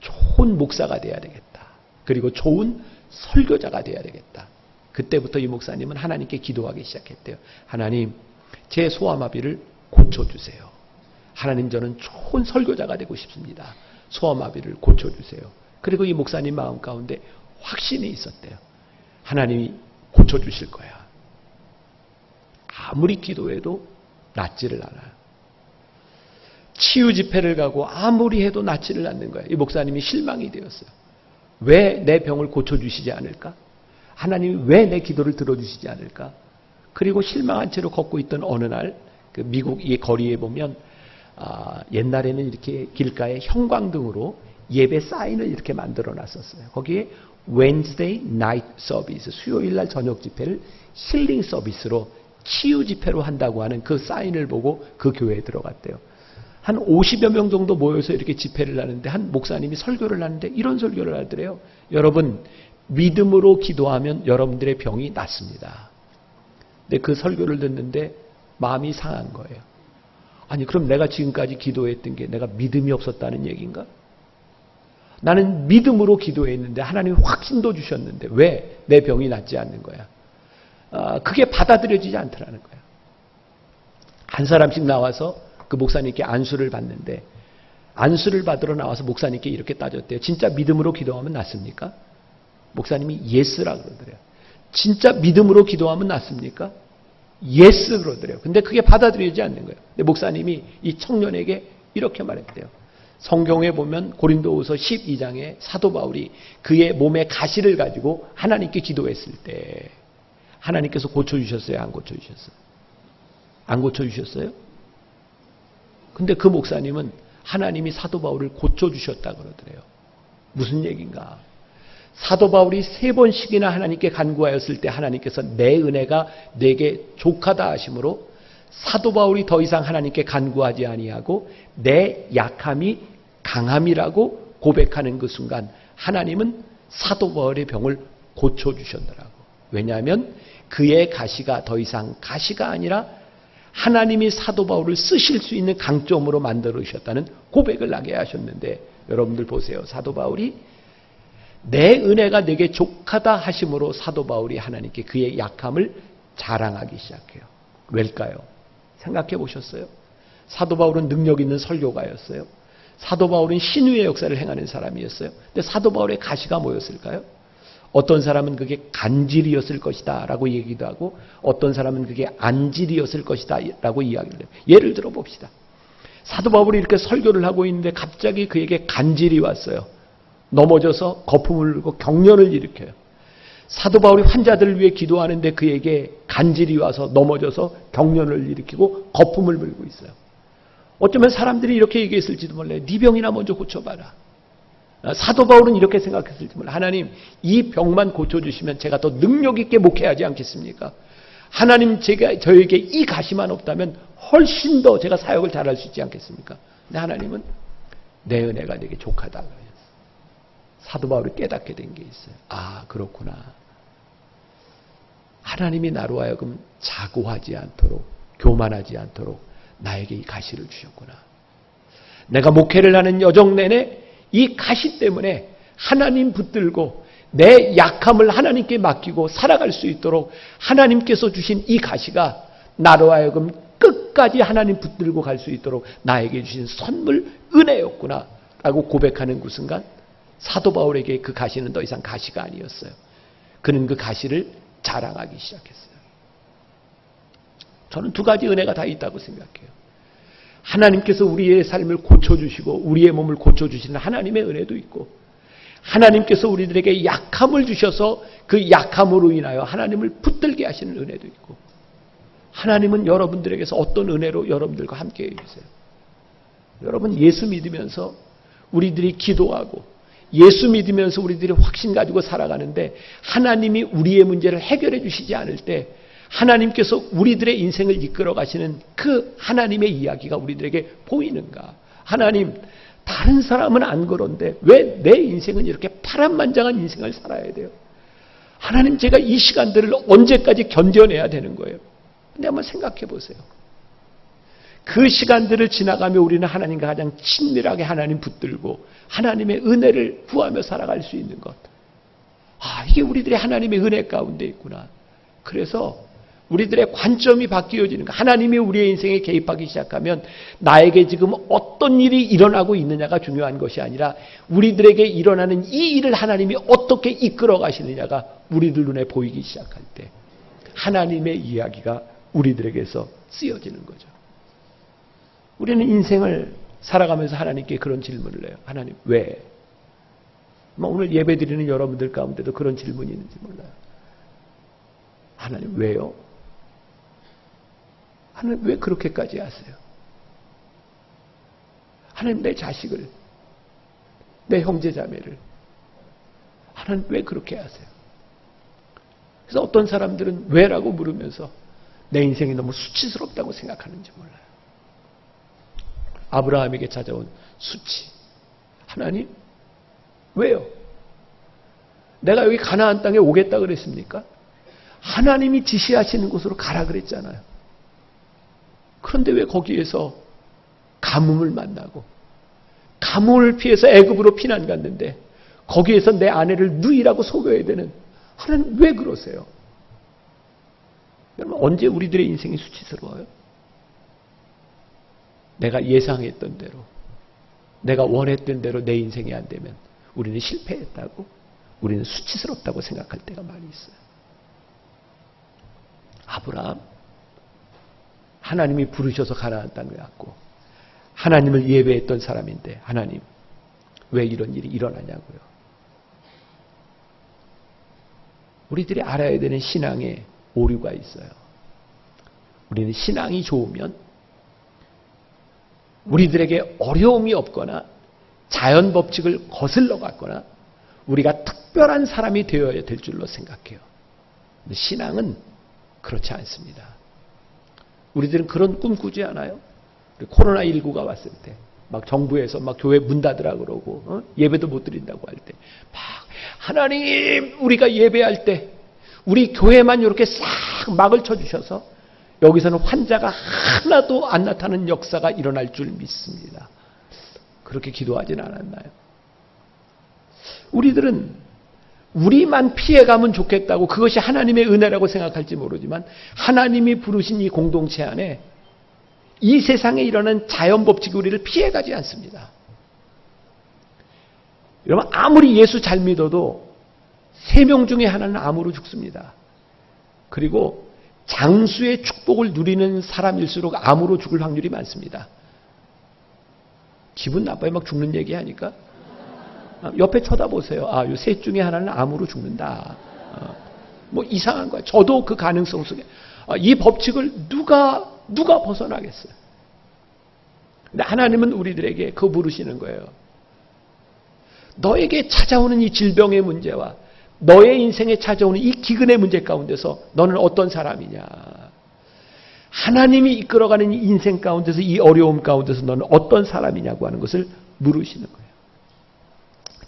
좋은 목사가 돼야 되겠다. 그리고 좋은 설교자가 돼야 되겠다. 그때부터 이 목사님은 하나님께 기도하기 시작했대요. 하나님, 제 소아마비를 고쳐주세요. 하나님, 저는 좋은 설교자가 되고 싶습니다. 소아마비를 고쳐주세요. 그리고 이 목사님 마음 가운데 확신이 있었대요. 하나님이 고쳐주실 거야. 아무리 기도해도 낫지를 않아요. 치유 집회를 가고 아무리 해도 낫지를 않는 거예요. 이 목사님이 실망이 되었어요. 왜 내 병을 고쳐주시지 않을까? 하나님이 왜 내 기도를 들어주시지 않을까? 그리고 실망한 채로 걷고 있던 어느 날 그 미국 이 거리에 보면 옛날에는 이렇게 길가에 형광등으로 예배 사인을 이렇게 만들어 놨었어요. 거기에 Wednesday Night Service, 수요일 날 저녁 집회를 힐링 서비스로 치유 집회로 한다고 하는 그 사인을 보고 그 교회에 들어갔대요. 한 50여 명 정도 모여서 이렇게 집회를 하는데 한 목사님이 설교를 하는데 이런 설교를 하더래요. 여러분, 믿음으로 기도하면 여러분들의 병이 낫습니다. 근데 그 설교를 듣는데 마음이 상한 거예요. 아니, 그럼 내가 지금까지 기도했던 게 내가 믿음이 없었다는 얘기인가? 나는 믿음으로 기도했는데 하나님이 확신도 주셨는데 왜 내 병이 낫지 않는 거야? 그게 받아들여지지 않더라는 거야. 한 사람씩 나와서 그 목사님께 안수를 받는데 안수를 받으러 나와서 목사님께 이렇게 따졌대요. 진짜 믿음으로 기도하면 낫습니까? 목사님이 예스라 그러더래요. 진짜 믿음으로 기도하면 낫습니까? 예스 그러더래요. 근데 그게 받아들여지지 않는 거예요. 근데 목사님이 이 청년에게 이렇게 말했대요. 성경에 보면 고린도후서 12장에 사도 바울이 그의 몸에 가시를 가지고 하나님께 기도했을 때 하나님께서 고쳐주셨어요? 안 고쳐주셨어요? 안 고쳐주셨어요? 근데 그 목사님은 하나님이 사도 바울을 고쳐주셨다 그러더래요. 무슨 얘기인가? 사도 바울이 3번씩이나 하나님께 간구하였을 때 하나님께서 내 은혜가 내게 족하다 하심으로 사도 바울이 더 이상 하나님께 간구하지 아니하고 내 약함이 강함이라고 고백하는 그 순간 하나님은 사도 바울의 병을 고쳐주셨더라고. 왜냐하면 그의 가시가 더 이상 가시가 아니라 하나님이 사도 바울을 쓰실 수 있는 강점으로 만들어주셨다는 고백을 하게 하셨는데 여러분들 보세요. 사도 바울이 내 은혜가 내게 족하다 하심으로 사도 바울이 하나님께 그의 약함을 자랑하기 시작해요. 왜일까요? 생각해 보셨어요? 사도 바울은 능력 있는 설교가였어요. 사도 바울은 신유의 역사를 행하는 사람이었어요. 근데 사도 바울의 가시가 뭐였을까요? 어떤 사람은 그게 간질이었을 것이다 라고 얘기도 하고 어떤 사람은 그게 안질이었을 것이다 라고 이야기를 해요. 예를 들어 봅시다. 사도 바울이 이렇게 설교를 하고 있는데 갑자기 그에게 간질이 왔어요. 넘어져서 거품을 불고 경련을 일으켜요. 사도 바울이 환자들을 위해 기도하는데 그에게 간질이 와서 넘어져서 경련을 일으키고 거품을 불고 있어요. 어쩌면 사람들이 이렇게 얘기했을지도 몰라요. 네 병이나 먼저 고쳐봐라. 사도 바울은 이렇게 생각했을지 몰라요. 하나님, 이 병만 고쳐주시면 제가 더 능력 있게 목회하지 않겠습니까? 하나님, 저에게 이 가시만 없다면 훨씬 더 제가 사역을 잘할 수 있지 않겠습니까? 근데 하나님은 내 은혜가 내게 족하다 그래요. 사도 바울이 깨닫게 된 게 있어요. 아, 그렇구나. 하나님이 나로 하여금 자고하지 않도록, 교만하지 않도록 나에게 이 가시를 주셨구나. 내가 목회를 하는 여정 내내 이 가시 때문에 하나님 붙들고 내 약함을 하나님께 맡기고 살아갈 수 있도록 하나님께서 주신 이 가시가 나로 하여금 끝까지 하나님 붙들고 갈 수 있도록 나에게 주신 선물, 은혜였구나 라고 고백하는 그 순간 사도 바울에게 그 가시는 더 이상 가시가 아니었어요. 그는 그 가시를 자랑하기 시작했어요. 저는 2가지 은혜가 다 있다고 생각해요. 하나님께서 우리의 삶을 고쳐주시고 우리의 몸을 고쳐주시는 하나님의 은혜도 있고 하나님께서 우리들에게 약함을 주셔서 그 약함으로 인하여 하나님을 붙들게 하시는 은혜도 있고 하나님은 여러분들에게서 어떤 은혜로 여러분들과 함께 해주세요. 여러분 예수 믿으면서 우리들이 기도하고 예수 믿으면서 우리들이 확신 가지고 살아가는데 하나님이 우리의 문제를 해결해 주시지 않을 때 하나님께서 우리들의 인생을 이끌어 가시는 그 하나님의 이야기가 우리들에게 보이는가? 하나님, 다른 사람은 안 그런데 왜 내 인생은 이렇게 파란만장한 인생을 살아야 돼요? 하나님, 제가 이 시간들을 언제까지 견뎌내야 되는 거예요? 근데 한번 생각해 보세요. 그 시간들을 지나가며 우리는 하나님과 가장 친밀하게 하나님 붙들고 하나님의 은혜를 구하며 살아갈 수 있는 것. 아, 이게 우리들의 하나님의 은혜 가운데 있구나. 그래서 우리들의 관점이 바뀌어지는 것. 하나님이 우리의 인생에 개입하기 시작하면 나에게 지금 어떤 일이 일어나고 있느냐가 중요한 것이 아니라 우리들에게 일어나는 이 일을 하나님이 어떻게 이끌어 가시느냐가 우리들 눈에 보이기 시작할 때 하나님의 이야기가 우리들에게서 쓰여지는 거죠. 우리는 인생을 살아가면서 하나님께 그런 질문을 해요. 하나님, 왜? 오늘 예배드리는 여러분들 가운데도 그런 질문이 있는지 몰라요. 하나님, 왜요? 하나님, 왜 그렇게까지 하세요? 하나님, 내 자식을, 내 형제자매를 하나님, 왜 그렇게 하세요? 그래서 어떤 사람들은 왜라고 물으면서 내 인생이 너무 수치스럽다고 생각하는지 몰라요. 아브라함에게 찾아온 수치. 하나님, 왜요? 내가 여기 가나안 땅에 오겠다 그랬습니까? 하나님이 지시하시는 곳으로 가라 그랬잖아요. 그런데 왜 거기에서 가뭄을 만나고 가뭄을 피해서 애굽으로 피난 갔는데 거기에서 내 아내를 누이라고 속여야 되는, 하나님 왜 그러세요? 여러분, 언제 우리들의 인생이 수치스러워요? 내가 예상했던 대로, 내가 원했던 대로 내 인생이 안 되면 우리는 실패했다고, 우리는 수치스럽다고 생각할 때가 많이 있어요. 아브라함, 하나님이 부르셔서 가나안 땅에 왔고 하나님을 예배했던 사람인데 하나님, 왜 이런 일이 일어나냐고요. 우리들이 알아야 되는 신앙에 오류가 있어요. 우리는 신앙이 좋으면 우리들에게 어려움이 없거나 자연 법칙을 거슬러 갔거나 우리가 특별한 사람이 되어야 될 줄로 생각해요. 근데 신앙은 그렇지 않습니다. 우리들은 그런 꿈 꾸지 않아요? 코로나19가 왔을 때 막 정부에서 막 교회 문 닫으라 그러고 예배도 못 드린다고 할 때 막 하나님, 우리가 예배할 때 우리 교회만 이렇게 싹 막을 쳐주셔서 여기서는 환자가 하나도 안 나타나는 역사가 일어날 줄 믿습니다. 그렇게 기도하진 않았나요? 우리들은 우리만 피해가면 좋겠다고, 그것이 하나님의 은혜라고 생각할지 모르지만 하나님이 부르신 이 공동체 안에 이 세상에 일어난 자연법칙이 우리를 피해가지 않습니다. 여러분, 아무리 예수 잘 믿어도 3명 중에 하나는 암으로 죽습니다. 그리고 장수의 축복을 누리는 사람일수록 암으로 죽을 확률이 많습니다. 기분 나빠요? 막 죽는 얘기 하니까? 옆에 쳐다보세요. 아, 요 셋 중에 하나는 암으로 죽는다. 뭐 이상한 거야. 저도 그 가능성 속에. 이 법칙을 누가 벗어나겠어요? 근데 하나님은 우리들에게 그거 물으시는 거예요. 너에게 찾아오는 이 질병의 문제와 너의 인생에 찾아오는 이 기근의 문제 가운데서 너는 어떤 사람이냐? 하나님이 이끌어가는 이 인생 가운데서, 이 어려움 가운데서 너는 어떤 사람이냐고 하는 것을 물으시는 거예요.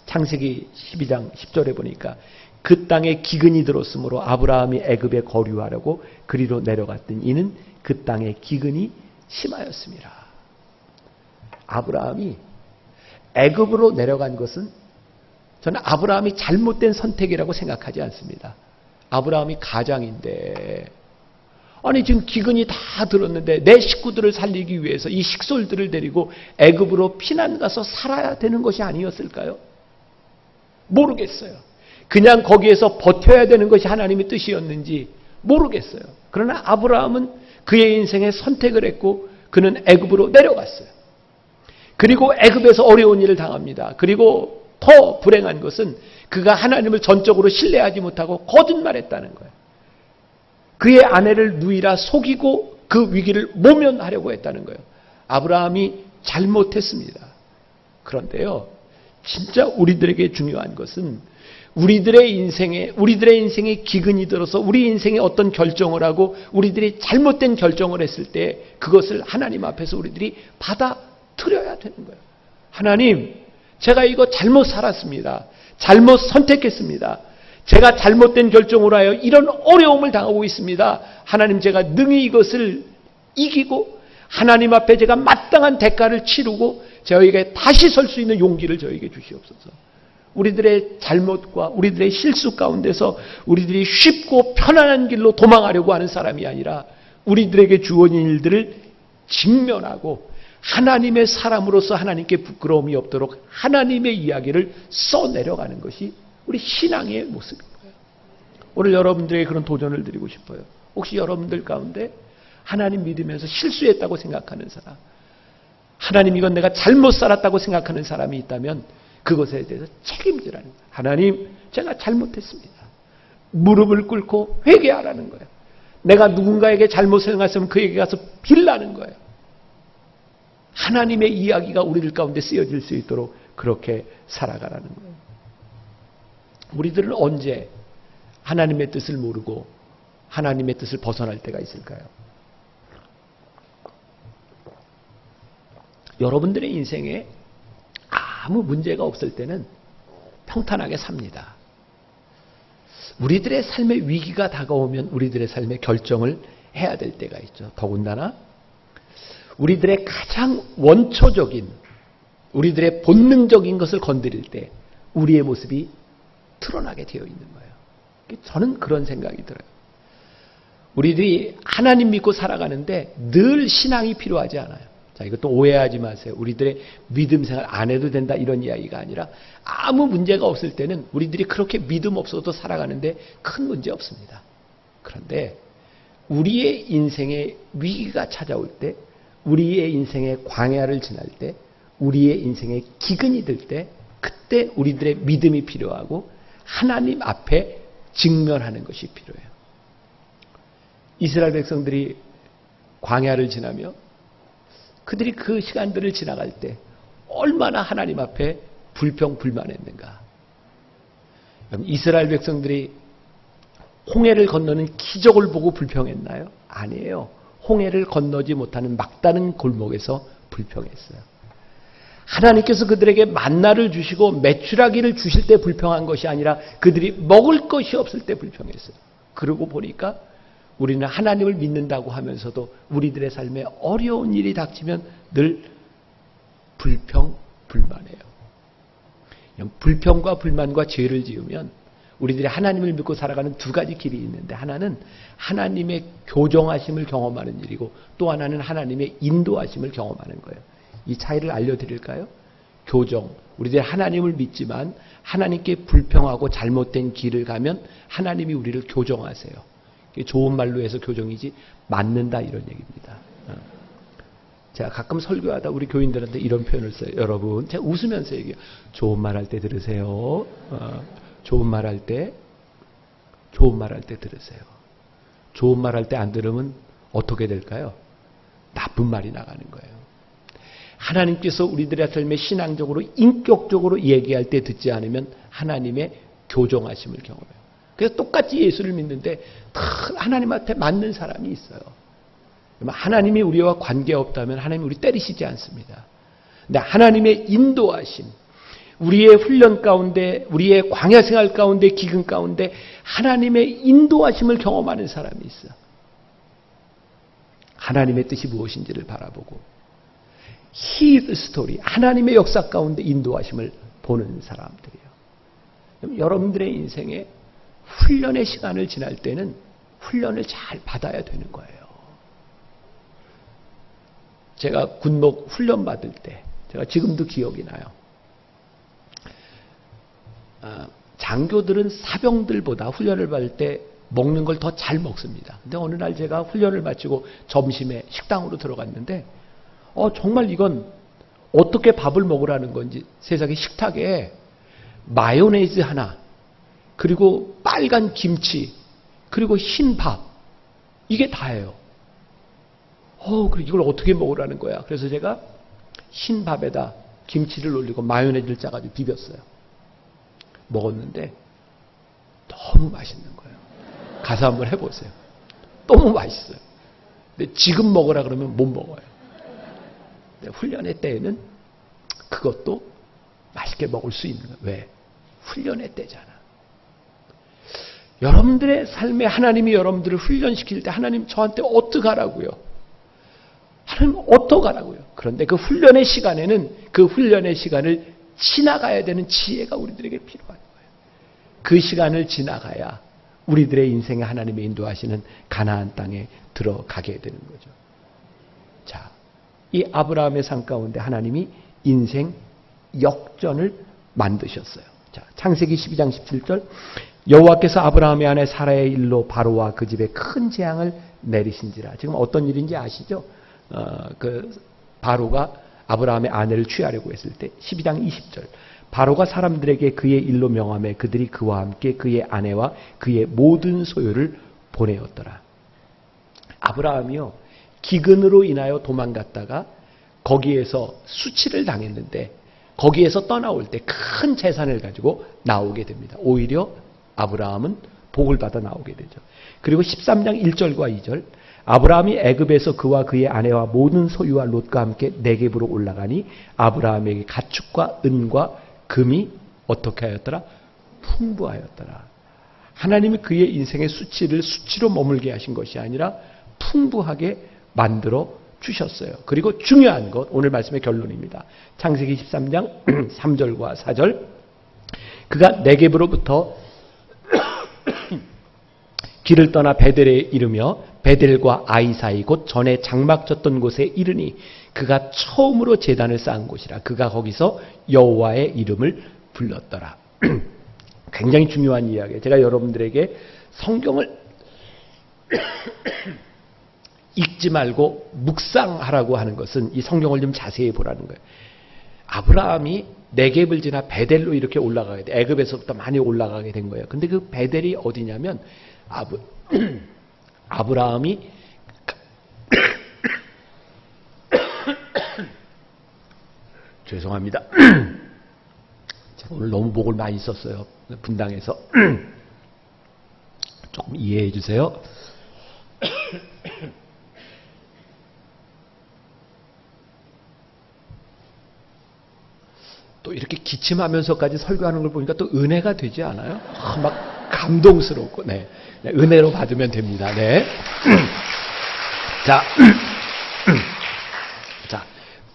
창세기 12장 10절에 보니까 그 땅에 기근이 들었으므로 아브라함이 애굽에 거류하려고 그리로 내려갔더니 이는 그 땅에 기근이 심하였습니다. 아브라함이 애굽으로 내려간 것은 저는 아브라함이 잘못된 선택이라고 생각하지 않습니다. 아브라함이 가장인데, 아니 지금 기근이 다 들었는데 내 식구들을 살리기 위해서 이 식솔들을 데리고 애굽으로 피난 가서 살아야 되는 것이 아니었을까요? 모르겠어요. 그냥 거기에서 버텨야 되는 것이 하나님의 뜻이었는지 모르겠어요. 그러나 아브라함은 그의 인생에 선택을 했고 그는 애굽으로 내려갔어요. 그리고 애굽에서 어려운 일을 당합니다. 그리고 더 불행한 것은 그가 하나님을 전적으로 신뢰하지 못하고 거짓말했다는 거예요. 그의 아내를 누이라 속이고 그 위기를 모면하려고 했다는 거예요. 아브라함이 잘못했습니다. 그런데요, 진짜 우리들에게 중요한 것은 우리들의 인생에 기근이 들어서 우리 인생에 어떤 결정을 하고 우리들이 잘못된 결정을 했을 때 그것을 하나님 앞에서 우리들이 받아들여야 되는 거예요. 하나님, 제가 이거 잘못 살았습니다. 잘못 선택했습니다. 제가 잘못된 결정으로 하여 이런 어려움을 당하고 있습니다. 하나님, 제가 능히 이것을 이기고 하나님 앞에 제가 마땅한 대가를 치르고 저에게 다시 설 수 있는 용기를 저에게 주시옵소서. 우리들의 잘못과 우리들의 실수 가운데서 우리들이 쉽고 편안한 길로 도망하려고 하는 사람이 아니라 우리들에게 주어진 일들을 직면하고 하나님의 사람으로서 하나님께 부끄러움이 없도록 하나님의 이야기를 써내려가는 것이 우리 신앙의 모습인 거예요. 오늘 여러분들에게 그런 도전을 드리고 싶어요. 혹시 여러분들 가운데 하나님 믿으면서 실수했다고 생각하는 사람, 하나님 이건 내가 잘못 살았다고 생각하는 사람이 있다면 그것에 대해서 책임지라는 거예요. 하나님, 제가 잘못했습니다. 무릎을 꿇고 회개하라는 거예요. 내가 누군가에게 잘못을 행했으면 그에게 가서 빌라는 거예요. 하나님의 이야기가 우리들 가운데 쓰여질 수 있도록 그렇게 살아가라는 거예요. 우리들은 언제 하나님의 뜻을 모르고 하나님의 뜻을 벗어날 때가 있을까요? 여러분들의 인생에 아무 문제가 없을 때는 평탄하게 삽니다. 우리들의 삶의 위기가 다가오면 우리들의 삶의 결정을 해야 될 때가 있죠. 더군다나 우리들의 가장 원초적인, 우리들의 본능적인 것을 건드릴 때 우리의 모습이 드러나게 되어 있는 거예요. 저는 그런 생각이 들어요. 우리들이 하나님 믿고 살아가는데 늘 신앙이 필요하지 않아요. 자, 이것도 오해하지 마세요. 우리들의 믿음 생활 안 해도 된다 이런 이야기가 아니라 아무 문제가 없을 때는 우리들이 그렇게 믿음 없어도 살아가는데 큰 문제 없습니다. 그런데 우리의 인생에 위기가 찾아올 때, 우리의 인생의 광야를 지날 때, 우리의 인생에 기근이 들 때, 그때 우리들의 믿음이 필요하고 하나님 앞에 직면하는 것이 필요해요. 이스라엘 백성들이 광야를 지나며 그들이 그 시간들을 지나갈 때 얼마나 하나님 앞에 불평불만했는가. 이스라엘 백성들이 홍해를 건너는 기적을 보고 불평했나요? 아니에요. 홍해를 건너지 못하는 막다른 골목에서 불평했어요. 하나님께서 그들에게 만나를 주시고 메추라기를 주실 때 불평한 것이 아니라 그들이 먹을 것이 없을 때 불평했어요. 그러고 보니까 우리는 하나님을 믿는다고 하면서도 우리들의 삶에 어려운 일이 닥치면 늘 불평불만해요. 불평과 불만과 죄를 지으면 우리들이 하나님을 믿고 살아가는 두 가지 길이 있는데, 하나는 하나님의 교정하심을 경험하는 일이고 또 하나는 하나님의 인도하심을 경험하는 거예요. 이 차이를 알려드릴까요? 교정, 우리들이 하나님을 믿지만 하나님께 불평하고 잘못된 길을 가면 하나님이 우리를 교정하세요. 좋은 말로 해서 교정이지 맞는다 이런 얘기입니다. 제가 가끔 설교하다 우리 교인들한테 이런 표현을 써요. 여러분, 제가 웃으면서 얘기해요. 좋은 말 할 때 들으세요. 좋은 말 할 때 들으세요. 좋은 말 할 때 안 들으면 어떻게 될까요? 나쁜 말이 나가는 거예요. 하나님께서 우리들의 삶에 신앙적으로 인격적으로 얘기할 때 듣지 않으면 하나님의 교정하심을 경험해요. 그래서 똑같이 예수를 믿는데 다 하나님한테 맞는 사람이 있어요. 하나님이 우리와 관계없다면 하나님이 우리 때리시지 않습니다. 근데 하나님의 인도하심, 우리의 훈련 가운데, 우리의 광야 생활 가운데, 기근 가운데 하나님의 인도하심을 경험하는 사람이 있어요. 하나님의 뜻이 무엇인지를 바라보고 His story, 하나님의 역사 가운데 인도하심을 보는 사람들이에요. 여러분들의 인생에 훈련의 시간을 지날 때는 훈련을 잘 받아야 되는 거예요. 제가 군목 훈련 받을 때, 제가 지금도 기억이 나요. 장교들은 사병들보다 훈련을 받을 때 먹는 걸 더 잘 먹습니다. 근데 어느 날 제가 훈련을 마치고 점심에 식당으로 들어갔는데 정말 이건 어떻게 밥을 먹으라는 건지, 세상에 식탁에 마요네즈 하나, 그리고 빨간 김치, 그리고 흰 밥, 이게 다예요. 그래 이걸 어떻게 먹으라는 거야. 그래서 제가 흰 밥에다 김치를 올리고 마요네즈를 짜가지고 비볐어요. 먹었는데 너무 맛있는 거예요. 가서 한번 해보세요. 너무 맛있어요. 근데 지금 먹으라 그러면 못 먹어요. 근데 훈련의 때에는 그것도 맛있게 먹을 수 있는 거예요. 왜? 훈련의 때잖아. 여러분들의 삶에 하나님이 여러분들을 훈련시킬 때 하나님 저한테 어떡하라고요? 하나님 어떡하라고요? 그런데 그 훈련의 시간에는 그 훈련의 시간을 지나가야 되는 지혜가 우리들에게 필요한 거예요. 그 시간을 지나가야 우리들의 인생에 하나님의 인도하시는 가나안 땅에 들어가게 되는 거죠. 자, 이 아브라함의 삶 가운데 하나님이 인생 역전을 만드셨어요. 자, 창세기 12장 17절, 여호와께서 아브라함의 아내 사라의 일로 바로와 그 집에 큰 재앙을 내리신지라. 지금 어떤 일인지 아시죠? 바로가 아브라함의 아내를 취하려고 했을 때 12장 20절, 바로가 사람들에게 그의 일로 명하매 그들이 그와 함께 그의 아내와 그의 모든 소유를 보내었더라. 아브라함이요, 기근으로 인하여 도망갔다가 거기에서 수치를 당했는데 거기에서 떠나올 때 큰 재산을 가지고 나오게 됩니다. 오히려 아브라함은 복을 받아 나오게 되죠. 그리고 13장 1절과 2절, 아브라함이 애굽에서 그와 그의 아내와 모든 소유와 롯과 함께 네겝으로 올라가니 아브라함에게 가축과 은과 금이 어떻게 하였더라? 풍부하였더라. 하나님이 그의 인생의 수치를 수치로 머물게 하신 것이 아니라 풍부하게 만들어 주셨어요. 그리고 중요한 것, 오늘 말씀의 결론입니다. 창세기 13장 3절과 4절. 그가 네겝으로부터 길을 떠나 베델에 이르며 베델과 아이 사이 곧 전에 장막 쳤던 곳에 이르니 그가 처음으로 제단을 쌓은 곳이라. 그가 거기서 여호와의 이름을 불렀더라. 굉장히 중요한 이야기예요. 제가 여러분들에게 성경을 읽지 말고 묵상하라고 하는 것은 이 성경을 좀 자세히 보라는 거예요. 아브라함이 네겝을 지나 베델로 이렇게 올라가게 돼. 애굽에서부터 많이 올라가게 된 거예요. 근데 그 베델이 어디냐면 아브라함이 죄송합니다. 제가 오늘 너무 목을 많이 썼어요. 분당에서 조금 이해해 주세요. 또 이렇게 기침하면서까지 설교하는 걸 보니까 또 은혜가 되지 않아요? 막 감동스럽고, 네. 은혜로 받으면 됩니다. 네. 자,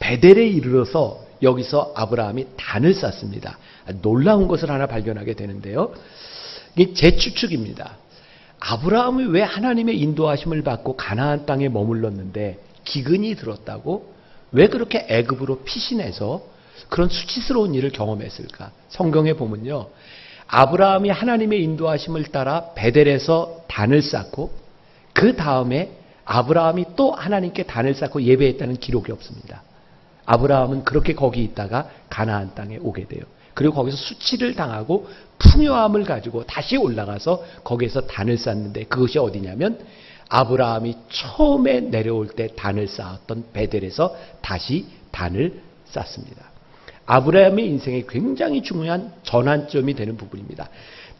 베델에 이르러서 여기서 아브라함이 단을 쌓습니다. 놀라운 것을 하나 발견하게 되는데요. 이게 제 추측입니다. 아브라함이 왜 하나님의 인도하심을 받고 가나안 땅에 머물렀는데 기근이 들었다고 왜 그렇게 애굽으로 피신해서 그런 수치스러운 일을 경험했을까? 성경에 보면요. 아브라함이 하나님의 인도하심을 따라 베델에서 단을 쌓고 그 다음에 아브라함이 또 하나님께 단을 쌓고 예배했다는 기록이 없습니다. 아브라함은 그렇게 거기 있다가 가나안 땅에 오게 돼요. 그리고 거기서 수치를 당하고 풍요함을 가지고 다시 올라가서 거기에서 단을 쌓는데 그것이 어디냐면 아브라함이 처음에 내려올 때 단을 쌓았던 베델에서 다시 단을 쌓습니다. 아브라함의 인생에 굉장히 중요한 전환점이 되는 부분입니다.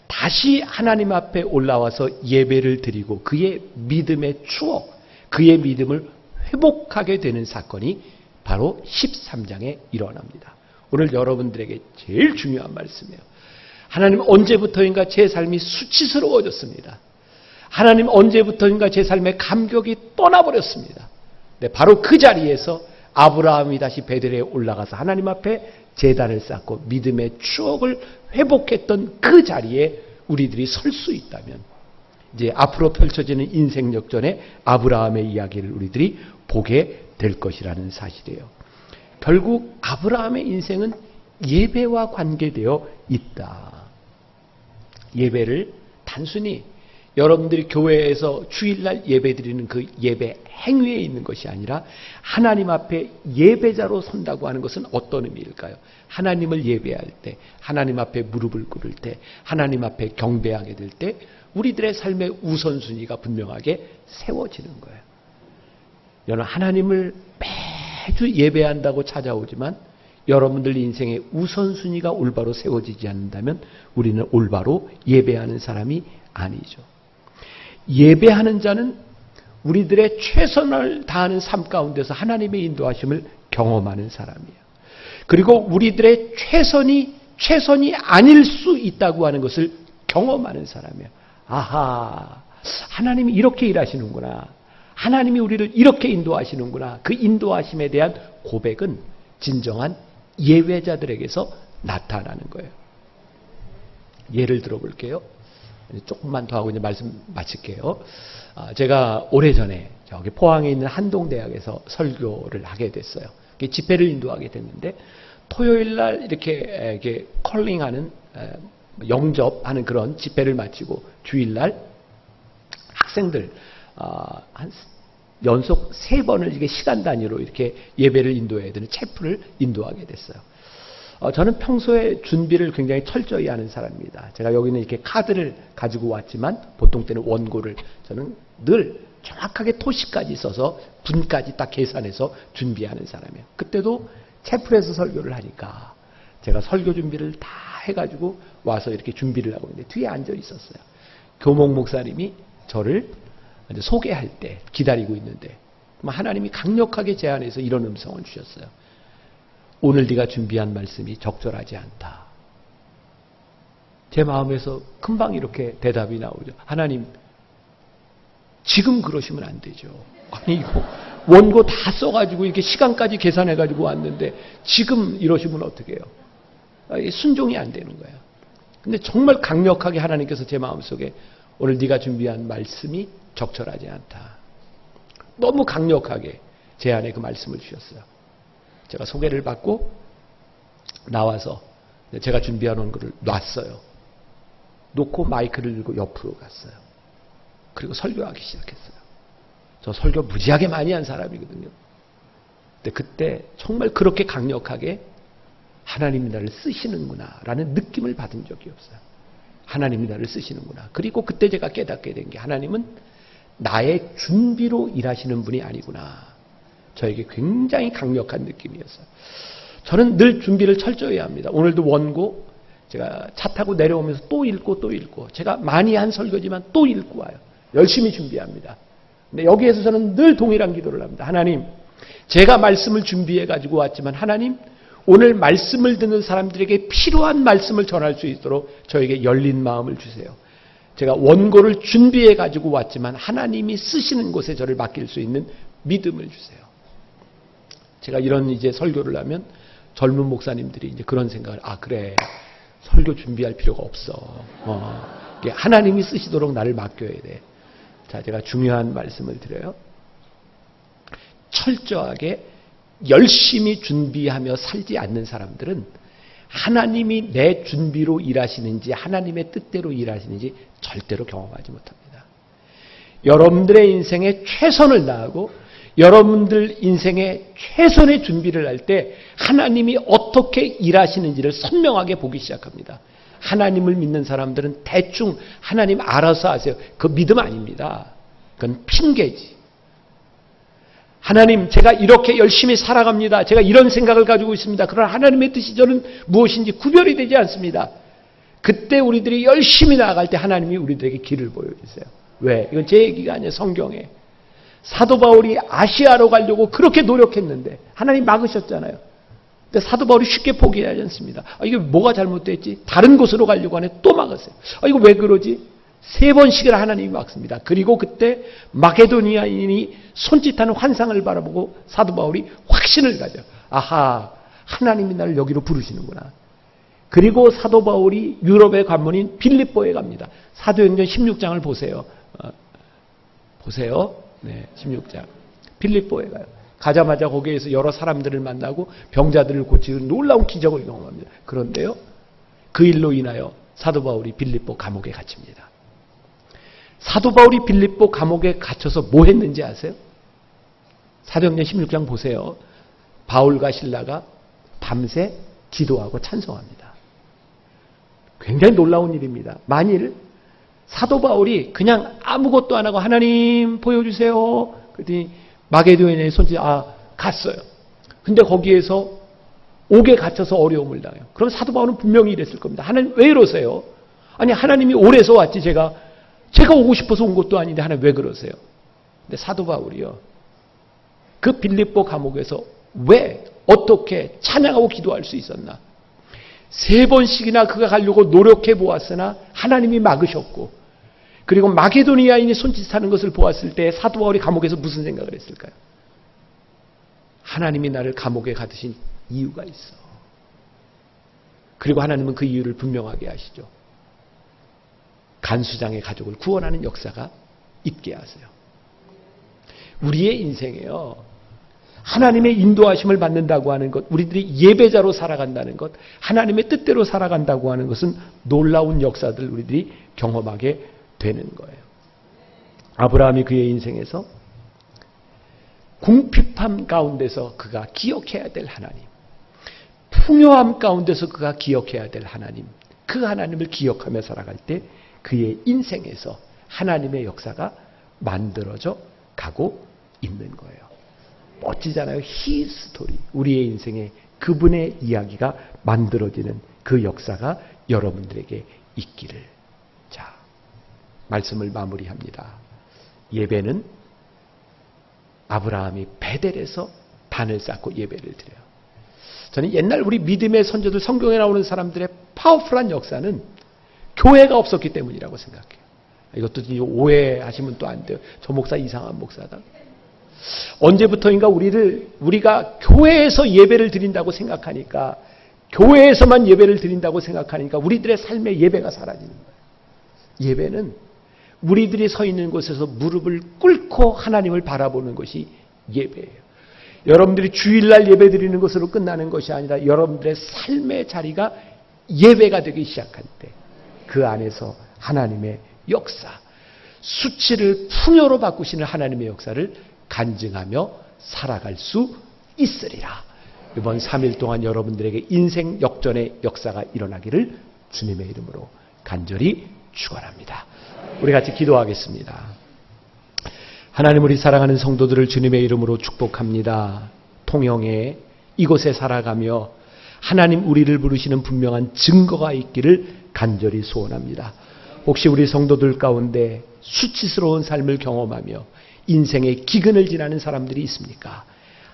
다시 하나님 앞에 올라와서 예배를 드리고 그의 믿음의 추억, 그의 믿음을 회복하게 되는 사건이 바로 13장에 일어납니다. 오늘 여러분들에게 제일 중요한 말씀이에요. 하나님 언제부터인가 제 삶이 수치스러워졌습니다. 하나님 언제부터인가 제 삶의 감격이 떠나버렸습니다. 네, 바로 그 자리에서 아브라함이 다시 베델에 올라가서 하나님 앞에 제단을 쌓고 믿음의 추억을 회복했던 그 자리에 우리들이 설 수 있다면 이제 앞으로 펼쳐지는 인생 역전의 아브라함의 이야기를 우리들이 보게 될 것이라는 사실이에요. 결국 아브라함의 인생은 예배와 관계되어 있다. 예배를 단순히 여러분들이 교회에서 주일날 예배드리는 그 예배 행위에 있는 것이 아니라 하나님 앞에 예배자로 선다고 하는 것은 어떤 의미일까요? 하나님을 예배할 때, 하나님 앞에 무릎을 꿇을 때, 하나님 앞에 경배하게 될 때 우리들의 삶의 우선순위가 분명하게 세워지는 거예요. 여러분 하나님을 매주 예배한다고 찾아오지만 여러분들 인생의 우선순위가 올바로 세워지지 않는다면 우리는 올바로 예배하는 사람이 아니죠. 예배하는 자는 우리들의 최선을 다하는 삶 가운데서 하나님의 인도하심을 경험하는 사람이에요. 그리고 우리들의 최선이 아닐 수 있다고 하는 것을 경험하는 사람이에요. 아하, 하나님이 이렇게 일하시는구나. 하나님이 우리를 이렇게 인도하시는구나. 그 인도하심에 대한 고백은 진정한 예배자들에게서 나타나는 거예요. 예를 들어볼게요. 조금만 더 하고 이제 말씀 마칠게요. 제가 오래전에 저기 포항에 있는 한동대학에서 설교를 하게 됐어요. 집회를 인도하게 됐는데 토요일 날 이렇게 컬링하는 영접하는 그런 집회를 마치고 주일 날 학생들 한 연속 3번을 이게 시간 단위로 이렇게 예배를 인도해야 되는 체프를 인도하게 됐어요. 저는 평소에 준비를 굉장히 철저히 하는 사람입니다. 제가 여기는 이렇게 카드를 가지고 왔지만 보통 때는 원고를 저는 늘 정확하게 토시까지 써서 분까지 딱 계산해서 준비하는 사람이에요. 그때도 채플에서 설교를 하니까 제가 설교 준비를 다 해가지고 와서 이렇게 준비를 하고 있는데 뒤에 앉아 있었어요. 교목 목사님이 저를 이제 소개할 때 기다리고 있는데 하나님이 강력하게 제 안에서 이런 음성을 주셨어요. 오늘 네가 준비한 말씀이 적절하지 않다. 제 마음에서 금방 이렇게 대답이 나오죠. 하나님, 지금 그러시면 안 되죠. 아니 이거 원고 다 써가지고 이렇게 시간까지 계산해가지고 왔는데 지금 이러시면 어떻게 해요? 순종이 안 되는 거예요. 근데 정말 강력하게 하나님께서 제 마음속에 오늘 네가 준비한 말씀이 적절하지 않다. 너무 강력하게 제 안에 그 말씀을 주셨어요. 제가 소개를 받고 나와서 제가 준비해놓은 것을 놨어요. 놓고 마이크를 들고 옆으로 갔어요. 그리고 설교하기 시작했어요. 저 설교 무지하게 많이 한 사람이거든요. 근데 그때 정말 그렇게 강력하게 하나님이 나를 쓰시는구나 라는 느낌을 받은 적이 없어요. 하나님이 나를 쓰시는구나. 그리고 그때 제가 깨닫게 된 게 하나님은 나의 준비로 일하시는 분이 아니구나. 저에게 굉장히 강력한 느낌이었어요. 저는 늘 준비를 철저히 합니다. 오늘도 원고 제가 차 타고 내려오면서 또 읽고 제가 많이 한 설교지만 또 읽고 와요. 열심히 준비합니다. 근데 여기에서 저는 늘 동일한 기도를 합니다. 하나님, 제가 말씀을 준비해 가지고 왔지만 하나님, 오늘 말씀을 듣는 사람들에게 필요한 말씀을 전할 수 있도록 저에게 열린 마음을 주세요. 제가 원고를 준비해 가지고 왔지만 하나님이 쓰시는 곳에 저를 맡길 수 있는 믿음을 주세요. 제가 이런 이제 설교를 하면 젊은 목사님들이 이제 그런 생각을, 그래, 설교 준비할 필요가 없어. 하나님이 쓰시도록 나를 맡겨야 돼. 자, 제가 중요한 말씀을 드려요. 철저하게 열심히 준비하며 살지 않는 사람들은 하나님이 내 준비로 일하시는지 하나님의 뜻대로 일하시는지 절대로 경험하지 못합니다. 여러분들의 인생에 최선을 다하고 여러분들 인생에 최선의 준비를 할 때 하나님이 어떻게 일하시는지를 선명하게 보기 시작합니다. 하나님을 믿는 사람들은 대충 하나님 알아서 하세요. 그 믿음 아닙니다. 그건 핑계지. 하나님, 제가 이렇게 열심히 살아갑니다. 제가 이런 생각을 가지고 있습니다. 그러나 하나님의 뜻이 저는 무엇인지 구별이 되지 않습니다. 그때 우리들이 열심히 나아갈 때 하나님이 우리들에게 길을 보여주세요. 왜? 이건 제 얘기가 아니에요. 성경에. 사도 바울이 아시아로 가려고 그렇게 노력했는데 하나님 막으셨잖아요. 근데 사도 바울이 쉽게 포기하지 않습니다. 이게 뭐가 잘못됐지? 다른 곳으로 가려고 하네. 또 막았어요. 이거 왜 그러지? 3번씩이나 하나님이 막습니다. 그리고 그때 마게도니아인이 손짓하는 환상을 바라보고 사도 바울이 확신을 가져. 아하, 하나님이 나를 여기로 부르시는구나. 그리고 사도 바울이 유럽의 관문인 빌립보에 갑니다. 사도행전 16장을 보세요. 보세요. 네, 16장. 빌립보에 가요. 가자마자 거기에서 여러 사람들을 만나고 병자들을 고치는 놀라운 기적을 경험합니다. 그런데요, 그 일로 인하여 사도 바울이 빌립보 감옥에 갇힙니다. 사도 바울이 빌립보 감옥에 갇혀서 뭐 했는지 아세요? 사도행전 16장 보세요. 바울과 실라가 밤새 기도하고 찬송합니다. 굉장히 놀라운 일입니다. 만일 사도 바울이 그냥 아무것도 안 하고 하나님 보여주세요. 그랬더니 마게도니아의 손짓 갔어요. 근데 거기에서 옥에 갇혀서 어려움을 당해요. 그럼 사도 바울은 분명히 이랬을 겁니다. 하나님 왜 이러세요? 아니 하나님이 오래서 왔지 제가 오고 싶어서 온 것도 아닌데 하나님 왜 그러세요? 근데 사도 바울이요. 그 빌립보 감옥에서 왜 어떻게 찬양하고 기도할 수 있었나? 3번씩이나 그가 가려고 노력해 보았으나 하나님이 막으셨고 그리고 마게도니아인이 손짓하는 것을 보았을 때 사도 바울이 감옥에서 무슨 생각을 했을까요? 하나님이 나를 감옥에 가두신 이유가 있어. 그리고 하나님은 그 이유를 분명하게 하시죠. 간수장의 가족을 구원하는 역사가 있게 하세요. 우리의 인생에요. 하나님의 인도하심을 받는다고 하는 것, 우리들이 예배자로 살아간다는 것, 하나님의 뜻대로 살아간다고 하는 것은 놀라운 역사들 우리들이 경험하게 되는 거예요. 아브라함이 그의 인생에서 궁핍함 가운데서 그가 기억해야 될 하나님, 풍요함 가운데서 그가 기억해야 될 하나님, 그 하나님을 기억하며 살아갈 때 그의 인생에서 하나님의 역사가 만들어져 가고 있는 거예요. 멋지잖아요. 히스토리. 우리의 인생에 그분의 이야기가 만들어지는 그 역사가 여러분들에게 있기를. 자, 말씀을 마무리합니다. 예배는 아브라함이 베델에서 단을 쌓고 예배를 드려요. 저는 옛날 우리 믿음의 선조들, 성경에 나오는 사람들의 파워풀한 역사는 교회가 없었기 때문이라고 생각해요. 이것도 오해하시면 또 안 돼요. 저 목사 이상한 목사다. 언제부터인가 우리가 교회에서 예배를 드린다고 생각하니까, 교회에서만 예배를 드린다고 생각하니까 우리들의 삶의 예배가 사라지는 거예요. 예배는 우리들이 서 있는 곳에서 무릎을 꿇고 하나님을 바라보는 것이 예배예요. 여러분들이 주일날 예배 드리는 것으로 끝나는 것이 아니라 여러분들의 삶의 자리가 예배가 되기 시작할 때 그 안에서 하나님의 역사, 수치를 풍요로 바꾸시는 하나님의 역사를 간증하며 살아갈 수 있으리라. 이번 3일 동안 여러분들에게 인생 역전의 역사가 일어나기를 주님의 이름으로 간절히 축원합니다. 우리 같이 기도하겠습니다. 하나님, 우리 사랑하는 성도들을 주님의 이름으로 축복합니다. 통영에 이곳에 살아가며 하나님 우리를 부르시는 분명한 증거가 있기를 간절히 소원합니다. 혹시 우리 성도들 가운데 수치스러운 삶을 경험하며 인생의 기근을 지나는 사람들이 있습니까?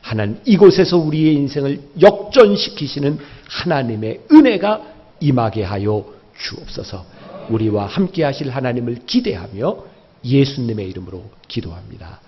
하나님, 이곳에서 우리의 인생을 역전시키시는 하나님의 은혜가 임하게 하여 주옵소서. 우리와 함께 하실 하나님을 기대하며 예수님의 이름으로 기도합니다.